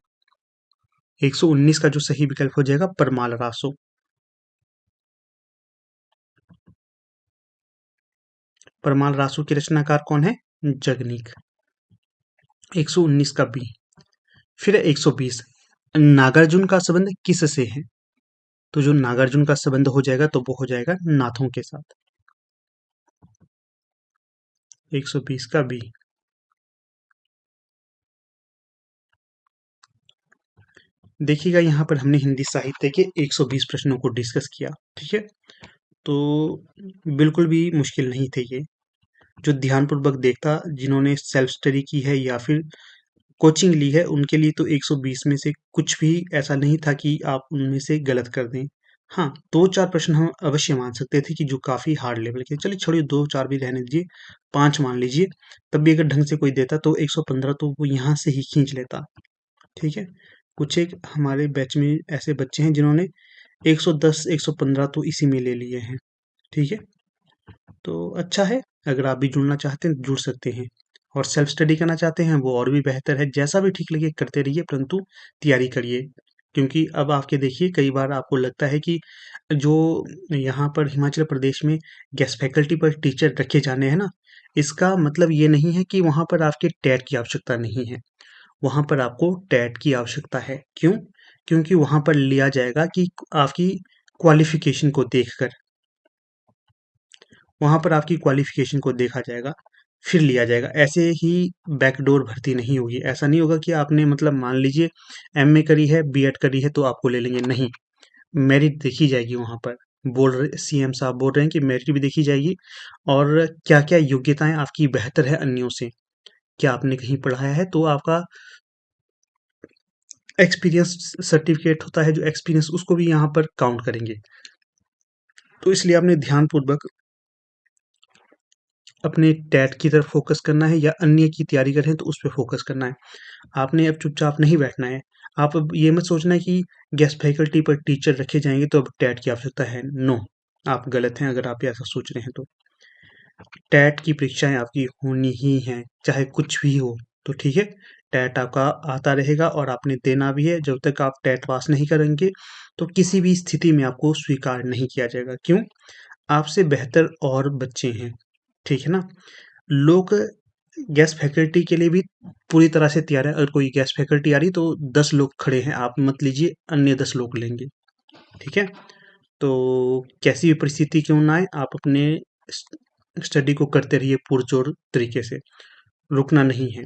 119 का जो सही विकल्प हो जाएगा परमाल रासो। परमाल रासो के रचनाकार कौन है? जगनीक। 119 का बी। फिर 120। नागार्जुन का संबंध किससे है? तो जो नागार्जुन का संबंध हो जाएगा, तो वो हो जाएगा नाथों के साथ। 120 का बी। देखिएगा, यहाँ पर हमने हिंदी साहित्य के 120 प्रश्नों को डिस्कस किया, ठीक है। तो बिल्कुल भी मुश्किल नहीं थे ये। जो ध्यानपूर्वक देखता, जिन्होंने सेल्फ स्टडी की है या फिर कोचिंग ली है, उनके लिए तो 120 में से कुछ भी ऐसा नहीं था कि आप उनमें से गलत कर दें। हाँ, 2-4 प्रश्न हम अवश्य मान सकते थे कि जो काफ़ी हार्ड लेवल के। चलिए छोड़िए, 2-4 भी रहने दीजिए, 5 मान लीजिए। तब भी अगर ढंग से कोई देता तो 115 तो वो यहाँ से ही खींच लेता, ठीक है। कुछ एक हमारे बैच में ऐसे बच्चे हैं जिन्होंने 110, 115 तो इसी में ले लिए हैं, ठीक है। तो अच्छा है, अगर आप भी जुड़ना चाहते हैं जुड़ सकते हैं, और सेल्फ स्टडी करना चाहते हैं वो और भी बेहतर है। जैसा भी ठीक लगे करते रहिए, परंतु तैयारी करिए। क्योंकि अब आपके देखिए, कई बार आपको लगता है कि जो यहाँ पर हिमाचल प्रदेश में गेस्ट फैकल्टी पर टीचर रखे जाने हैं ना, इसका मतलब ये नहीं है कि वहाँ पर आपके टेट की आवश्यकता नहीं है। वहाँ पर आपको टेट की आवश्यकता है। क्यों? क्योंकि वहाँ पर लिया जाएगा कि आपकी क्वालिफिकेशन को देखकर, वहाँ पर आपकी क्वालिफिकेशन को देखा जाएगा, फिर लिया जाएगा। ऐसे ही बैकडोर भर्ती नहीं होगी। ऐसा नहीं होगा कि आपने मतलब मान लीजिए एमए करी है, बीएड करी है तो आपको ले लेंगे, नहीं। मेरिट देखी जाएगी वहाँ पर। बोल रहे सीएम साहब बोल रहे हैं कि मेरिट भी देखी जाएगी, और क्या-क्या योग्यताएं आपकी बेहतर है अन्यों से। क्या आपने कहीं पढ़ाया है, तो आपका एक्सपीरियंस सर्टिफिकेट होता है, जो एक्सपीरियंस, उसको भी यहाँ पर काउंट करेंगे। तो इसलिए आपने ध्यानपूर्वक अपने टैट की तरफ फोकस करना है, या अन्य की तैयारी कर रहे हैं तो उस पे फोकस करना है। आपने अब चुपचाप नहीं बैठना है। आप अब ये मत सोचना है कि गेस्ट फैकल्टी पर टीचर रखे जाएंगे तो अब टैट की आवश्यकता है। नो, आप गलत हैं अगर आप ऐसा सोच रहे हैं तो। टैट की परीक्षाएं आपकी होनी ही हैं, चाहे कुछ भी हो, तो ठीक है। टैट आपका आता रहेगा और आपने देना भी है। जब तक आप टैट पास नहीं करेंगे तो किसी भी स्थिति में आपको स्वीकार नहीं किया जाएगा। क्यों? आपसे बेहतर और बच्चे हैं, ठीक है ना। लोग गेस्ट फैकल्टी के लिए भी पूरी तरह से तैयार है। अगर कोई गेस्ट फैकल्टी आ रही तो 10 लोग खड़े हैं, आप मत लीजिए, अन्य 10 लोग लेंगे, ठीक है। तो कैसी भी परिस्थिति क्यों ना आए, आप अपने स्टडी को करते रहिए पुरजोर तरीके से, रुकना नहीं है।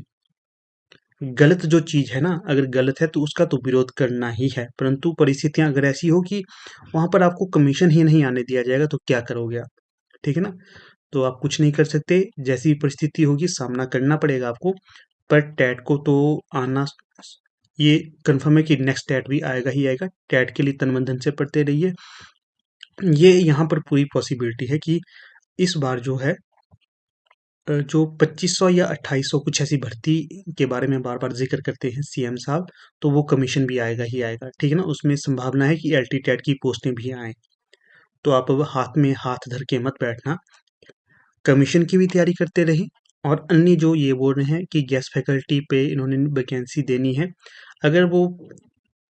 गलत जो चीज़ है ना, अगर गलत है तो उसका तो विरोध करना ही है, परंतु परिस्थितियाँ अगर ऐसी हो कि वहाँ पर आपको कमीशन ही नहीं आने दिया जाएगा तो क्या करोगे आप? ठीक है ना? तो आप कुछ नहीं कर सकते, जैसी परिस्थिति होगी सामना करना पड़ेगा आपको। पर टैट को तो आना ये कन्फर्म है कि नेक्स्ट टैट भी आएगा ही आएगा। टैट के लिए तन मन धन से पढ़ते रहिए। ये यहाँ पर पूरी पॉसिबिलिटी है कि इस बार जो है जो 2500 या 2800 कुछ ऐसी भर्ती के बारे में बार-बार ज़िक्र करते हैं सीएम साहब, तो वो कमीशन भी आएगा ही आएगा, ठीक है ना? उसमें संभावना है कि एलटी टेट की पोस्टें भी आएँ। तो आप अब हाथ में हाथ धर के मत बैठना, कमीशन की भी तैयारी करते रहें और अन्य जो ये बोल रहे हैं कि गेस्ट फैकल्टी पे इन्होंने वैकेंसी देनी है, अगर वो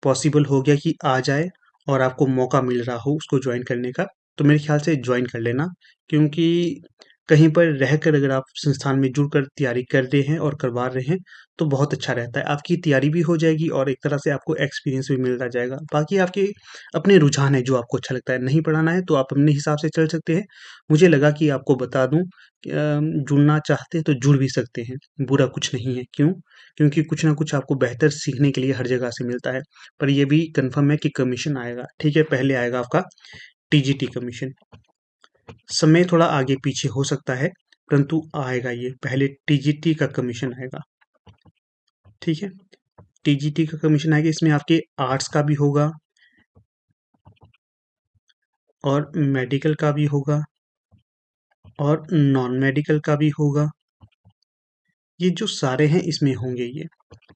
पॉसिबल हो गया कि आ जाए और आपको मौका मिल रहा हो उसको ज्वाइन करने का, तो मेरे ख्याल से ज्वाइन कर लेना, क्योंकि कहीं पर रहकर अगर आप संस्थान में जुड़कर तैयारी कर रहे हैं और करवा रहे हैं तो बहुत अच्छा रहता है। आपकी तैयारी भी हो जाएगी और एक तरह से आपको एक्सपीरियंस भी मिलता जाएगा। बाकी आपके अपने रुझान है, जो आपको अच्छा लगता है। नहीं पढ़ाना है तो आप अपने हिसाब से चल सकते हैं। मुझे लगा कि आपको बता दूं जुड़ना चाहते हैं तो जुड़ भी सकते हैं, बुरा कुछ नहीं है। क्यों? क्योंकि कुछ ना कुछ आपको बेहतर सीखने के लिए हर जगह से मिलता है। पर ये भी कन्फर्म है कि कमीशन आएगा, ठीक है? पहले आएगा आपका टीजीटी कमीशन। समय थोड़ा आगे पीछे हो सकता है, परंतु आएगा ये। पहले टीजीटी का कमीशन आएगा, ठीक है? टीजीटी का कमीशन आएगा, इसमें आपके आर्ट्स का भी होगा और मेडिकल का भी होगा और नॉन मेडिकल का भी होगा। ये जो सारे हैं इसमें होंगे ये,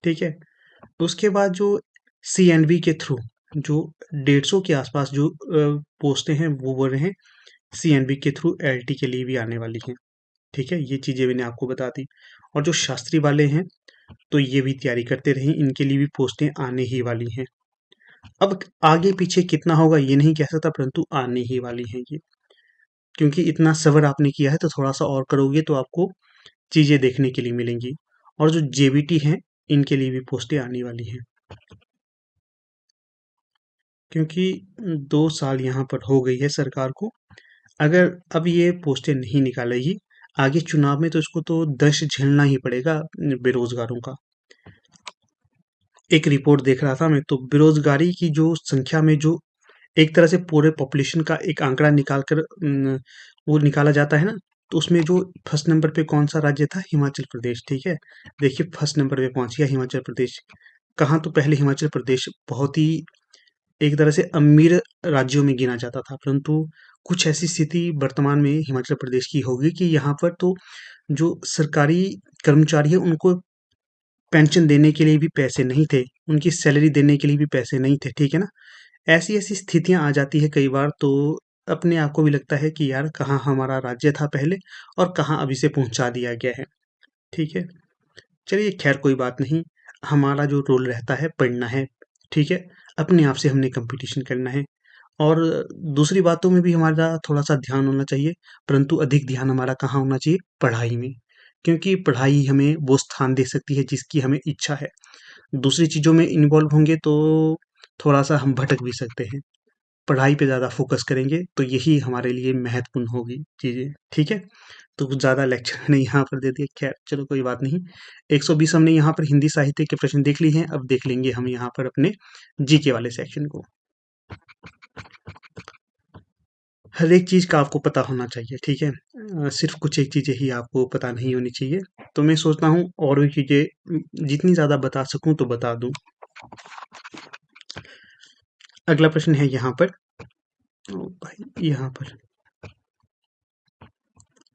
ठीक है? उसके बाद जो सीएनवी के थ्रू जो 150 के आसपास जो पोस्टें हैं वो बोल रहे हैं सीएनवी के थ्रू एलटी के लिए भी आने वाली हैं, ठीक है? ये चीज़ें मैंने आपको बता दी। और जो शास्त्री वाले हैं तो ये भी तैयारी करते रहें, इनके लिए भी पोस्टें आने ही वाली हैं। अब आगे पीछे कितना होगा ये नहीं कह सकता, परंतु आने ही वाली हैं ये, क्योंकि इतना सब्र आपने किया है तो थोड़ा सा और करोगे तो आपको चीज़ें देखने के लिए मिलेंगी। और जो जेबीटी हैं इनके लिए भी पोस्टें आने वाली हैं, क्योंकि 2 साल यहाँ पर हो गई है सरकार को। अगर अब ये पोस्टें नहीं निकालेगी आगे चुनाव में तो इसको तो दंश झेलना ही पड़ेगा बेरोजगारों का। एक रिपोर्ट देख रहा था मैं, तो बेरोजगारी की जो संख्या में जो एक तरह से पूरे पॉपुलेशन का एक आंकड़ा निकाल कर वो निकाला जाता है ना, तो उसमें जो फर्स्ट नंबर पे कौन सा राज्य था? हिमाचल प्रदेश, ठीक है? देखिए फर्स्ट नंबर पे पहुंच गया हिमाचल प्रदेश। कहाँ? तो पहले हिमाचल प्रदेश बहुत ही एक तरह से अमीर राज्यों में गिना जाता था, परंतु कुछ ऐसी स्थिति वर्तमान में हिमाचल प्रदेश की होगी कि यहाँ पर तो जो सरकारी कर्मचारी है उनको पेंशन देने के लिए भी पैसे नहीं थे, उनकी सैलरी देने के लिए भी पैसे नहीं थे, ठीक है ना? ऐसी-ऐसी स्थितियाँ आ जाती है कई बार, तो अपने आप को भी लगता है कि यार कहाँ हमारा राज्य था पहले और कहाँ अब इसे पहुँचा दिया गया है, ठीक है? चलिए खैर कोई बात नहीं, हमारा जो रोल रहता है पढ़ना है, ठीक है? अपने आप से हमने कॉम्पिटिशन करना है और दूसरी बातों में भी हमारा थोड़ा-सा ध्यान होना चाहिए, परंतु अधिक ध्यान हमारा कहाँ होना चाहिए? पढ़ाई में, क्योंकि पढ़ाई हमें वो स्थान दे सकती है जिसकी हमें इच्छा है। दूसरी चीज़ों में इन्वॉल्व होंगे तो थोड़ा-सा हम भटक भी सकते हैं। पढ़ाई पे ज़्यादा फ़ोकस करेंगे तो यही हमारे लिए महत्वपूर्ण होगी चीज़ें, ठीक है? तो कुछ ज़्यादा लेक्चर मैंने यहाँ पर दे दिए, खैर चलो कोई बात नहीं। 120 हमने यहाँ पर हिंदी साहित्य के प्रश्न देख लिए हैं, अब देख लेंगे हम यहाँ पर अपने जीके वाले सेक्शन को। हर एक चीज़ का आपको पता होना चाहिए, ठीक है? सिर्फ़ कुछ एक चीज़ें ही आपको पता नहीं होनी चाहिए। तो मैं सोचता हूँ और भी चीज़ें जितनी ज़्यादा बता सकूँ तो बता दूँ। अगला प्रश्न है यहाँ पर, ओ भाई यहाँ पर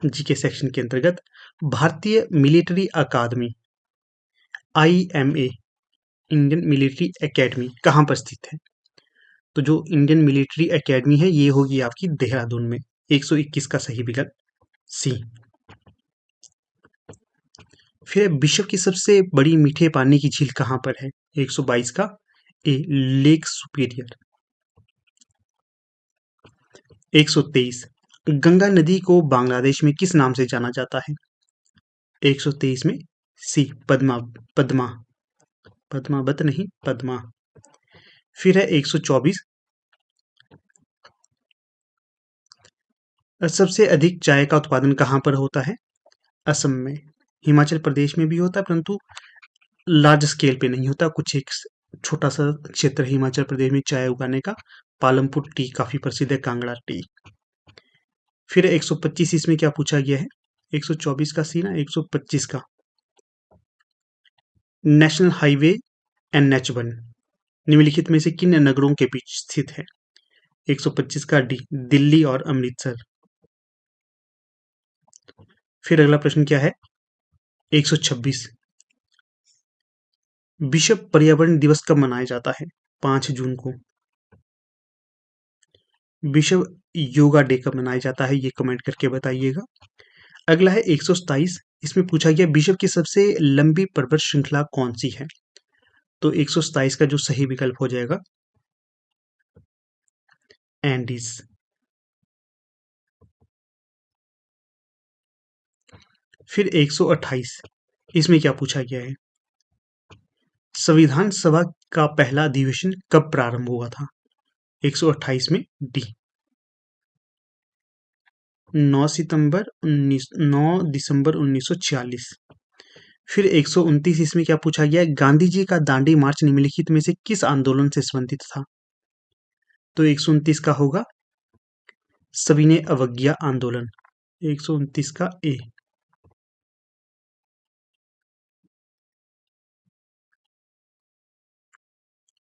जीके सेक्शन के अंतर्गत भारतीय मिलिट्री अकादमी आईएमए इंडियन मिलिट्री एकेडमी कहाँ पर स्थित है? तो जो इंडियन मिलिट्री एकेडमी है ये होगी आपकी देहरादून में। 121 का सही विकल्प सी। फिर विश्व की सबसे बड़ी मीठे पानी की झील कहाँ पर है? 122 का ए लेक सुपीरियर। 123 गंगा नदी को बांग्लादेश में किस नाम से जाना जाता है? 123 में सी पद्मा। पद्मा, पद्मावत नहीं पद्मा। फिर है 124 सबसे अधिक चाय का उत्पादन कहाँ पर होता है? असम में। हिमाचल प्रदेश में भी होता है, परंतु लार्ज स्केल पे नहीं होता। कुछ एक छोटा सा क्षेत्र है हिमाचल प्रदेश में चाय उगाने का। पालमपुर टी काफी प्रसिद्ध है, कांगड़ा टी। फिर 125 इसमें क्या पूछा गया है? 124 का सी ना, 125 का। नेशनल हाईवे NH1 निम्नलिखित में से किन नगरों के बीच स्थित है? 125 का डी, दिल्ली और अमृतसर। फिर अगला प्रश्न क्या है? 126, विश्व पर्यावरण दिवस कब मनाया जाता है? 5 जून को। विश्व योगा डे कब मनाया जाता है? ये कमेंट करके बताइएगा। अगला है 127, इसमें पूछा गया विश्व की सबसे लंबी पर्वत श्रृंखला कौन सी है? तो 127 का जो सही विकल्प हो जाएगा एंडीज। फिर 128, इसमें क्या पूछा गया है? संविधान सभा का पहला अधिवेशन कब प्रारंभ हुआ था? 128 में डी, 9 दिसंबर 1946। फिर 129, इसमें क्या पूछा गया है? गांधी जी का दांडी मार्च निम्नलिखित में से किस आंदोलन से संबंधित था? तो 129 का होगा सविनय अवज्ञा आंदोलन। 129 का ए।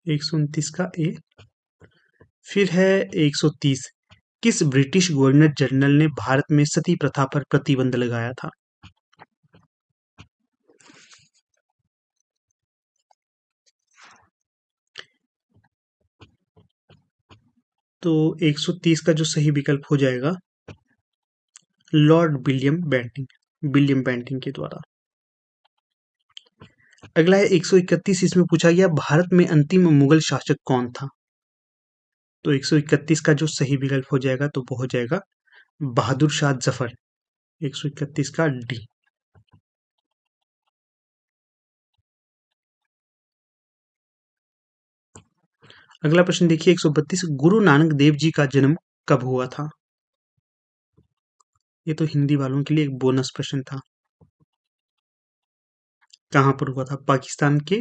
एक सौ उनतीस का ए। फिर है 130, किस ब्रिटिश गवर्नर जनरल ने भारत में सती प्रथा पर प्रतिबंध लगाया था? तो 130 का जो सही विकल्प हो जाएगा लॉर्ड विलियम बेंटिंग के द्वारा। अगला है 131, इसमें पूछा गया भारत में अंतिम मुगल शासक कौन था? तो 131 का जो सही विकल्प हो जाएगा तो वो हो जाएगा बहादुर शाह जफर। 131 का डी। अगला प्रश्न देखिए 132, गुरु नानक देव जी का जन्म कब हुआ था? ये तो हिंदी वालों के लिए एक बोनस प्रश्न था। कहाँ पर हुआ था? पाकिस्तान के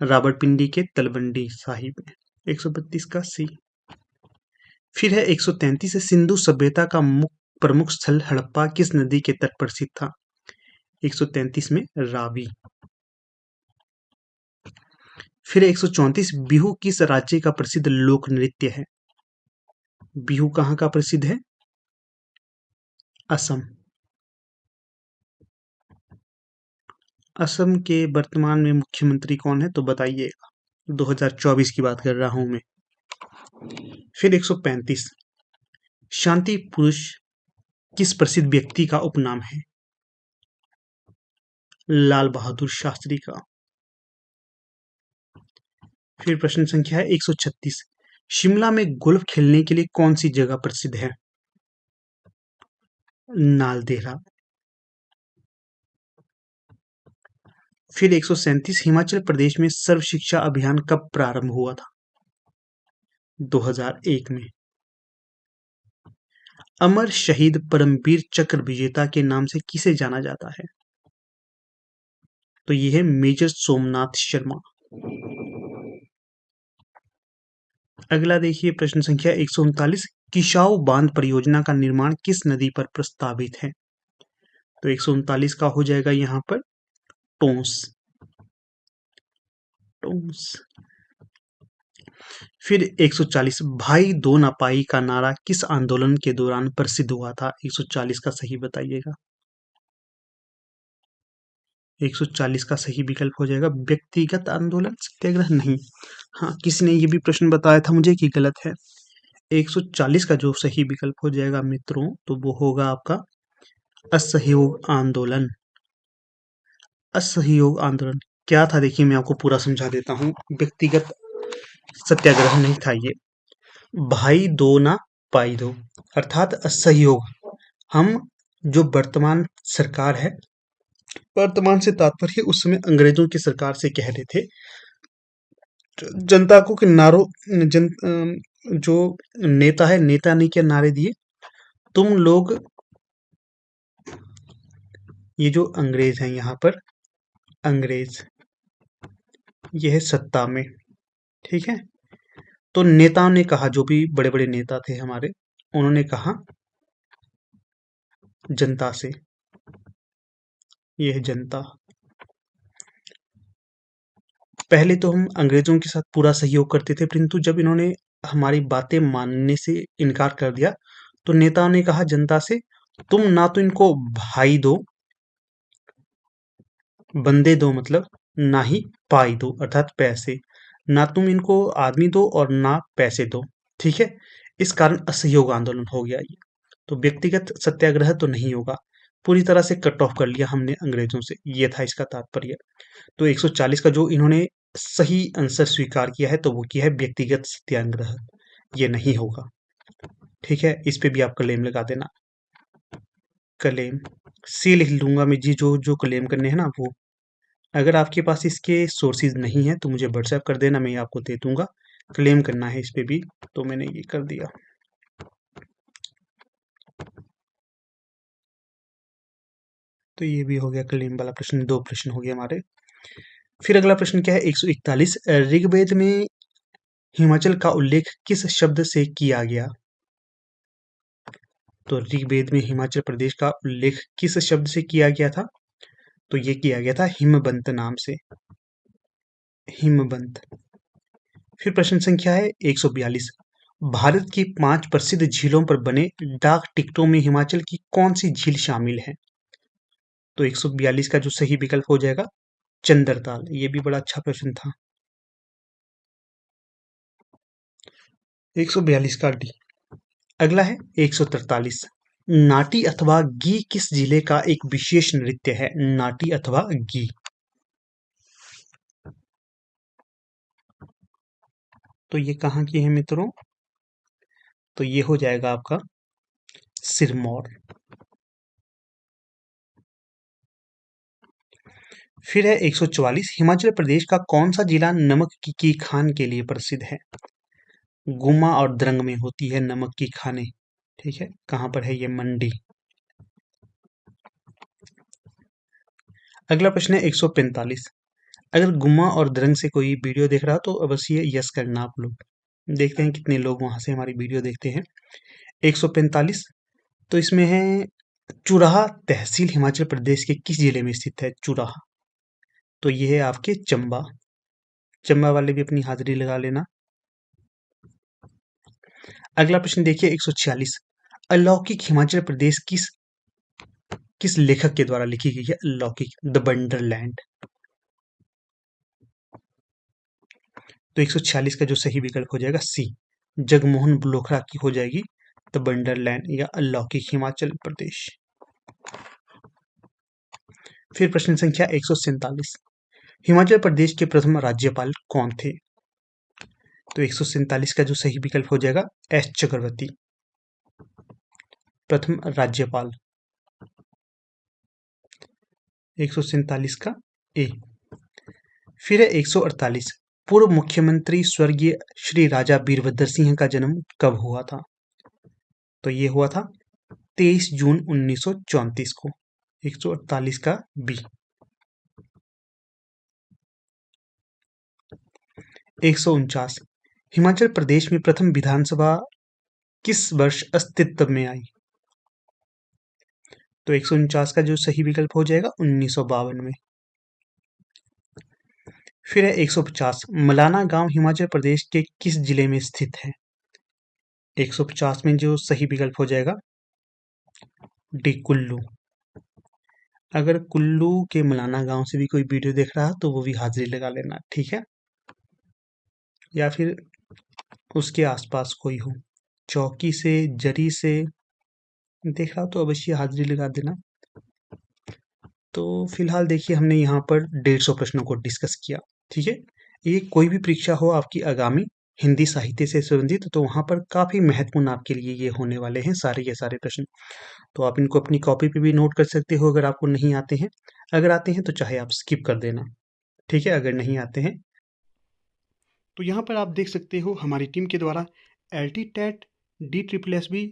रावलपिंडी के तलवंडी साहिब में। 132 का सी। फिर है 133, सिंधु सभ्यता का प्रमुख स्थल हड़प्पा किस नदी के तट पर स्थित था? 133 में रावी। फिर 134, बिहू किस राज्य का प्रसिद्ध लोक नृत्य है? बिहू कहाँ का प्रसिद्ध है? असम। असम के वर्तमान में मुख्यमंत्री कौन है तो बताइएगा। 2024 की बात कर रहा हूं मैं। फिर 135, शांति पुरुष किस प्रसिद्ध व्यक्ति का उपनाम है? लाल बहादुर शास्त्री का। फिर प्रश्न संख्या है 136, शिमला में गोल्फ खेलने के लिए कौन सी जगह प्रसिद्ध है? नालदेहरा। फिर 137, हिमाचल प्रदेश में सर्व शिक्षा अभियान कब प्रारंभ हुआ था? 2001 में। अमर शहीद परमवीर चक्र विजेता के नाम से किसे जाना जाता है? तो ये है मेजर सोमनाथ शर्मा। अगला देखिए प्रश्न संख्या 139, किसाऊ बांध परियोजना का निर्माण किस नदी पर प्रस्तावित है? तो 139 का हो जाएगा यहाँ पर टोंस। फिर 140, भाई दो ना पाई का नारा किस आंदोलन के दौरान प्रसिद्ध हुआ था? 140 का सही बताइएगा। 140 का सही विकल्प हो जाएगा व्यक्तिगत आंदोलन सत्याग्रह नहीं। हाँ, किसी ने ये भी प्रश्न बताया था मुझे कि गलत है। 140 का जो सही विकल्प हो जाएगा मित्रों तो वो होगा आपका असहयोग आंदोलन। असहयोग आंदोलन क्या था देखिए मैं आपको पूरा समझा देता हूँ। व्यक्तिगत सत्याग्रह नहीं था ये। भाई दो ना पाई दो अर्थात असहयोग। हम जो वर्तमान सरकार है, वर्तमान से तात्पर्य उस समय अंग्रेजों की सरकार से कह रहे थे जनता को कि जो नेता है नेता ने क्या नारे दिए, तुम लोग, ये जो अंग्रेज हैं यहाँ पर, अंग्रेज, ये है सत्ता में, ठीक है। तो नेताओं ने कहा, जो भी बड़े बड़े नेता थे हमारे, उन्होंने कहा जनता से, ये है जनता। पहले तो हम अंग्रेजों के साथ पूरा सहयोग करते थे, परंतु जब इन्होंने हमारी बातें मानने से इनकार कर दिया, तो नेताओं ने कहा जनता से, तुम ना तो इनको भाई दो, बंदे दो मतलब, ना ही पाई दो अर्थात पैसे, ना तुम इनको आदमी दो और ना पैसे दो, ठीक है। इस कारण असहयोग आंदोलन हो गया ये। तो व्यक्तिगत सत्याग्रह तो नहीं होगा, पूरी तरह से कट ऑफ कर लिया हमने अंग्रेजों से, ये था इसका तात्पर्य। तो 140 का जो इन्होंने सही आंसर स्वीकार किया है, तो वो किया है व्यक्तिगत सत्याग्रह, ये नहीं होगा, ठीक है। इस पे भी आप क्लेम लगा देना, क्लेम सी लिख लूंगा मैं जी, जो जो क्लेम करने हैं ना वो। अगर आपके पास इसके सोर्सेज नहीं है तो मुझे व्हाट्सएप कर देना, मैं आपको दे दूंगा। क्लेम करना है इस पे भी, तो मैंने ये कर दिया। तो ये भी हो गया क्लेम वाला प्रश्न, दो प्रश्न हो गए हमारे। फिर अगला प्रश्न क्या है, 141, ऋग्वेद में हिमाचल का उल्लेख किस शब्द से किया गया? तो ऋग्वेद में हिमाचल प्रदेश का उल्लेख किस शब्द से किया गया था? तो ये किया गया था हिमबंत नाम से, हिमबंत। फिर प्रश्न संख्या है 142, भारत की 5 प्रसिद्ध झीलों पर बने डाक टिकटों में हिमाचल की कौन सी झील शामिल है? तो 142 का जो सही विकल्प हो जाएगा चंद्रताल। ये भी बड़ा अच्छा प्रश्न था। 142 का डी। अगला है 143, नाटी अथवा गी किस जिले का एक विशेष नृत्य है? नाटी अथवा गी, तो ये कहाँ की है मित्रों? तो ये हो जाएगा आपका सिरमौर। फिर है 144, हिमाचल प्रदेश का कौन सा जिला नमक की खान के लिए प्रसिद्ध है? गुमा और द्रंग में होती है नमक की खानें, ठीक है। कहाँ पर है ये? मंडी। अगला प्रश्न है 145, अगर गुम्मा और द्रंग से कोई वीडियो देख रहा हो तो अवश्य यस करना आप लोग। देखते हैं कितने लोग वहां से हमारी वीडियो देखते हैं। 145, तो इसमें है चुराह तहसील हिमाचल प्रदेश के किस जिले में स्थित है? चुराह, तो ये है आपके चंबा। चंबा वाले भी अपनी हाजिरी लगा लेना। अगला प्रश्न देखिए 146, अलौकिक हिमाचल प्रदेश किस किस लेखक के द्वारा लिखी गई है? अलौकिक, द वंडरलैंड। तो 146 का जो सही विकल्प हो जाएगा सी, जगमोहन ब्लोखरा की हो जाएगी द वंडरलैंड या अलौकिक हिमाचल प्रदेश। फिर प्रश्न संख्या 147, हिमाचल प्रदेश के प्रथम राज्यपाल कौन थे? तो 147 का जो सही विकल्प हो जाएगा एस चक्रवर्ती, प्रथम राज्यपाल। 147 का ए। फिर है 148, पूर्व मुख्यमंत्री स्वर्गीय श्री राजा वीरभद्र सिंह का जन्म कब हुआ था? तो ये हुआ था 23 जून 1934 को। 148 का बी। 149, हिमाचल प्रदेश में प्रथम विधानसभा किस वर्ष अस्तित्व में आई? तो 149 का जो सही विकल्प हो जाएगा 1952 में। फिर है 150, मलाना गांव हिमाचल प्रदेश के किस जिले में स्थित है? 150 में जो सही विकल्प हो जाएगा डी, कुल्लू। अगर कुल्लू के मलाना गांव से भी कोई वीडियो देख रहा है तो वो भी हाजिरी लगा लेना, ठीक है। या फिर उसके आसपास कोई हो, चौकी से, जरी से देख रहा हो तो अवश्य हाजिरी लगा देना। तो फिलहाल देखिए हमने यहाँ पर 150 प्रश्नों को डिस्कस किया, ठीक है। ये कोई भी परीक्षा हो आपकी आगामी हिंदी साहित्य से संबंधित, तो वहाँ पर काफ़ी महत्वपूर्ण आपके लिए ये होने वाले हैं सारे के सारे प्रश्न। तो आप इनको अपनी कॉपी पे भी नोट कर सकते हो अगर आपको नहीं आते हैं। अगर आते हैं तो चाहे आप स्किप कर देना, ठीक है। अगर नहीं आते हैं तो यहाँ पर आप देख सकते हो हमारी टीम के द्वारा LT TET DSSB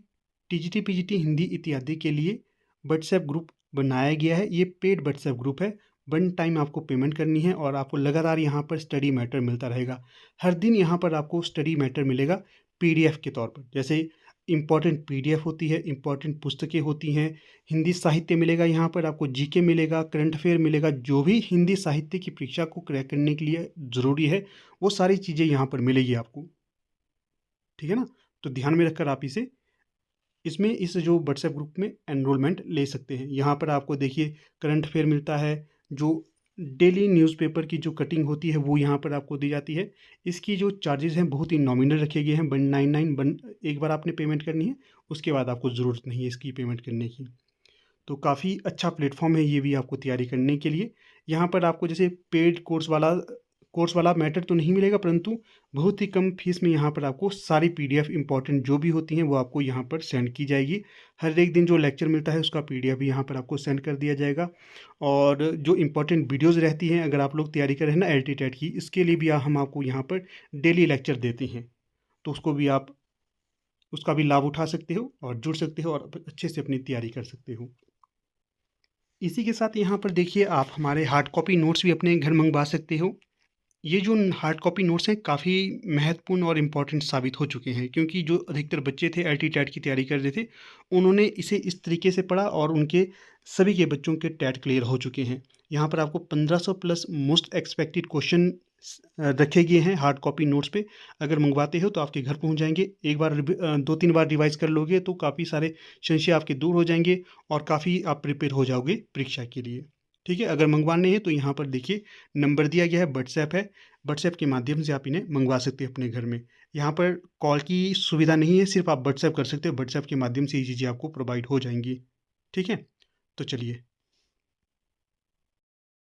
TGT PGT Hindi इत्यादि के लिए व्हाट्सएप ग्रुप बनाया गया है। ये पेड व्हाट्सएप ग्रुप है। वन टाइम आपको पेमेंट करनी है और आपको लगातार यहाँ पर स्टडी मैटर मिलता रहेगा। हर दिन यहाँ पर आपको स्टडी मैटर मिलेगा पीडीएफ के तौर पर। जैसे इम्पॉर्टेंट पीडीएफ होती है, इम्पॉर्टेंट पुस्तकें होती हैं, हिंदी साहित्य मिलेगा, यहाँ पर आपको जीके मिलेगा, करंट अफेयर मिलेगा। जो भी हिंदी साहित्य की परीक्षा को क्रैक करने के लिए ज़रूरी है वो सारी चीज़ें यहाँ पर मिलेगी आपको। ठीक है ना। तो ध्यान में रखकर आप इसमें इस जो व्हाट्सएप ग्रुप में एनरोलमेंट ले सकते हैं। यहाँ पर आपको देखिए करंट अफेयर मिलता है, जो डेली न्यूज़पेपर की जो कटिंग होती है वो यहाँ पर आपको दी जाती है। इसकी जो चार्जेस हैं बहुत ही नॉमिनल रखे गए हैं, 199 एक बार आपने पेमेंट करनी है, उसके बाद आपको ज़रूरत नहीं है इसकी पेमेंट करने की। तो काफ़ी अच्छा प्लेटफॉर्म है ये भी आपको तैयारी करने के लिए। यहाँ पर आपको जैसे पेड कोर्स वाला मैटर तो नहीं मिलेगा, परंतु बहुत ही कम फीस में यहाँ पर आपको सारी पीडीएफ इंपॉर्टेंट जो भी होती हैं वो आपको यहाँ पर सेंड की जाएगी। हर एक दिन जो लेक्चर मिलता है उसका पीडीएफ भी यहाँ पर आपको सेंड कर दिया जाएगा। और जो इंपॉर्टेंट वीडियोज़ रहती हैं, अगर आप लोग तैयारी कर रहे हैं ना एलटी टेट की, इसके लिए भी हम आपको यहाँ पर डेली लेक्चर देते हैं। तो उसका भी लाभ उठा सकते हो और जुड़ सकते हो और अच्छे से अपनी तैयारी कर सकते हो। इसी के साथ यहाँ पर देखिए आप हमारे हार्ड कॉपी नोट्स भी अपने घर मंगवा सकते हो। ये जो हार्ड कॉपी नोट्स हैं काफ़ी महत्वपूर्ण और इम्पॉर्टेंट साबित हो चुके हैं, क्योंकि जो अधिकतर बच्चे थे एलटी टैट की तैयारी कर रहे थे, उन्होंने इसे इस तरीके से पढ़ा और उनके सभी के बच्चों के टैट क्लियर हो चुके हैं। यहाँ पर आपको 1500 प्लस मोस्ट एक्सपेक्टेड क्वेश्चन रखे गए हैं हार्ड कॉपी नोट्स पे। अगर मंगवाते हो तो आपके घर पहुँच जाएंगे। एक बार 2-3 बार रिवाइज कर लोगे तो काफ़ी सारे संशय आपके दूर हो जाएंगे और काफ़ी आप प्रिपेयर हो जाओगे परीक्षा के लिए। ठीक है। अगर मंगवाने हैं तो यहाँ पर देखिए नंबर दिया गया है, व्हाट्सएप है, व्हाट्सएप के माध्यम से आप इन्हें मंगवा सकते हैं अपने घर में। यहाँ पर कॉल की सुविधा नहीं है, सिर्फ आप व्हाट्सएप कर सकते हो। व्हाट्सएप के माध्यम से ये चीज़ें आपको प्रोवाइड हो जाएंगी। ठीक है। तो चलिए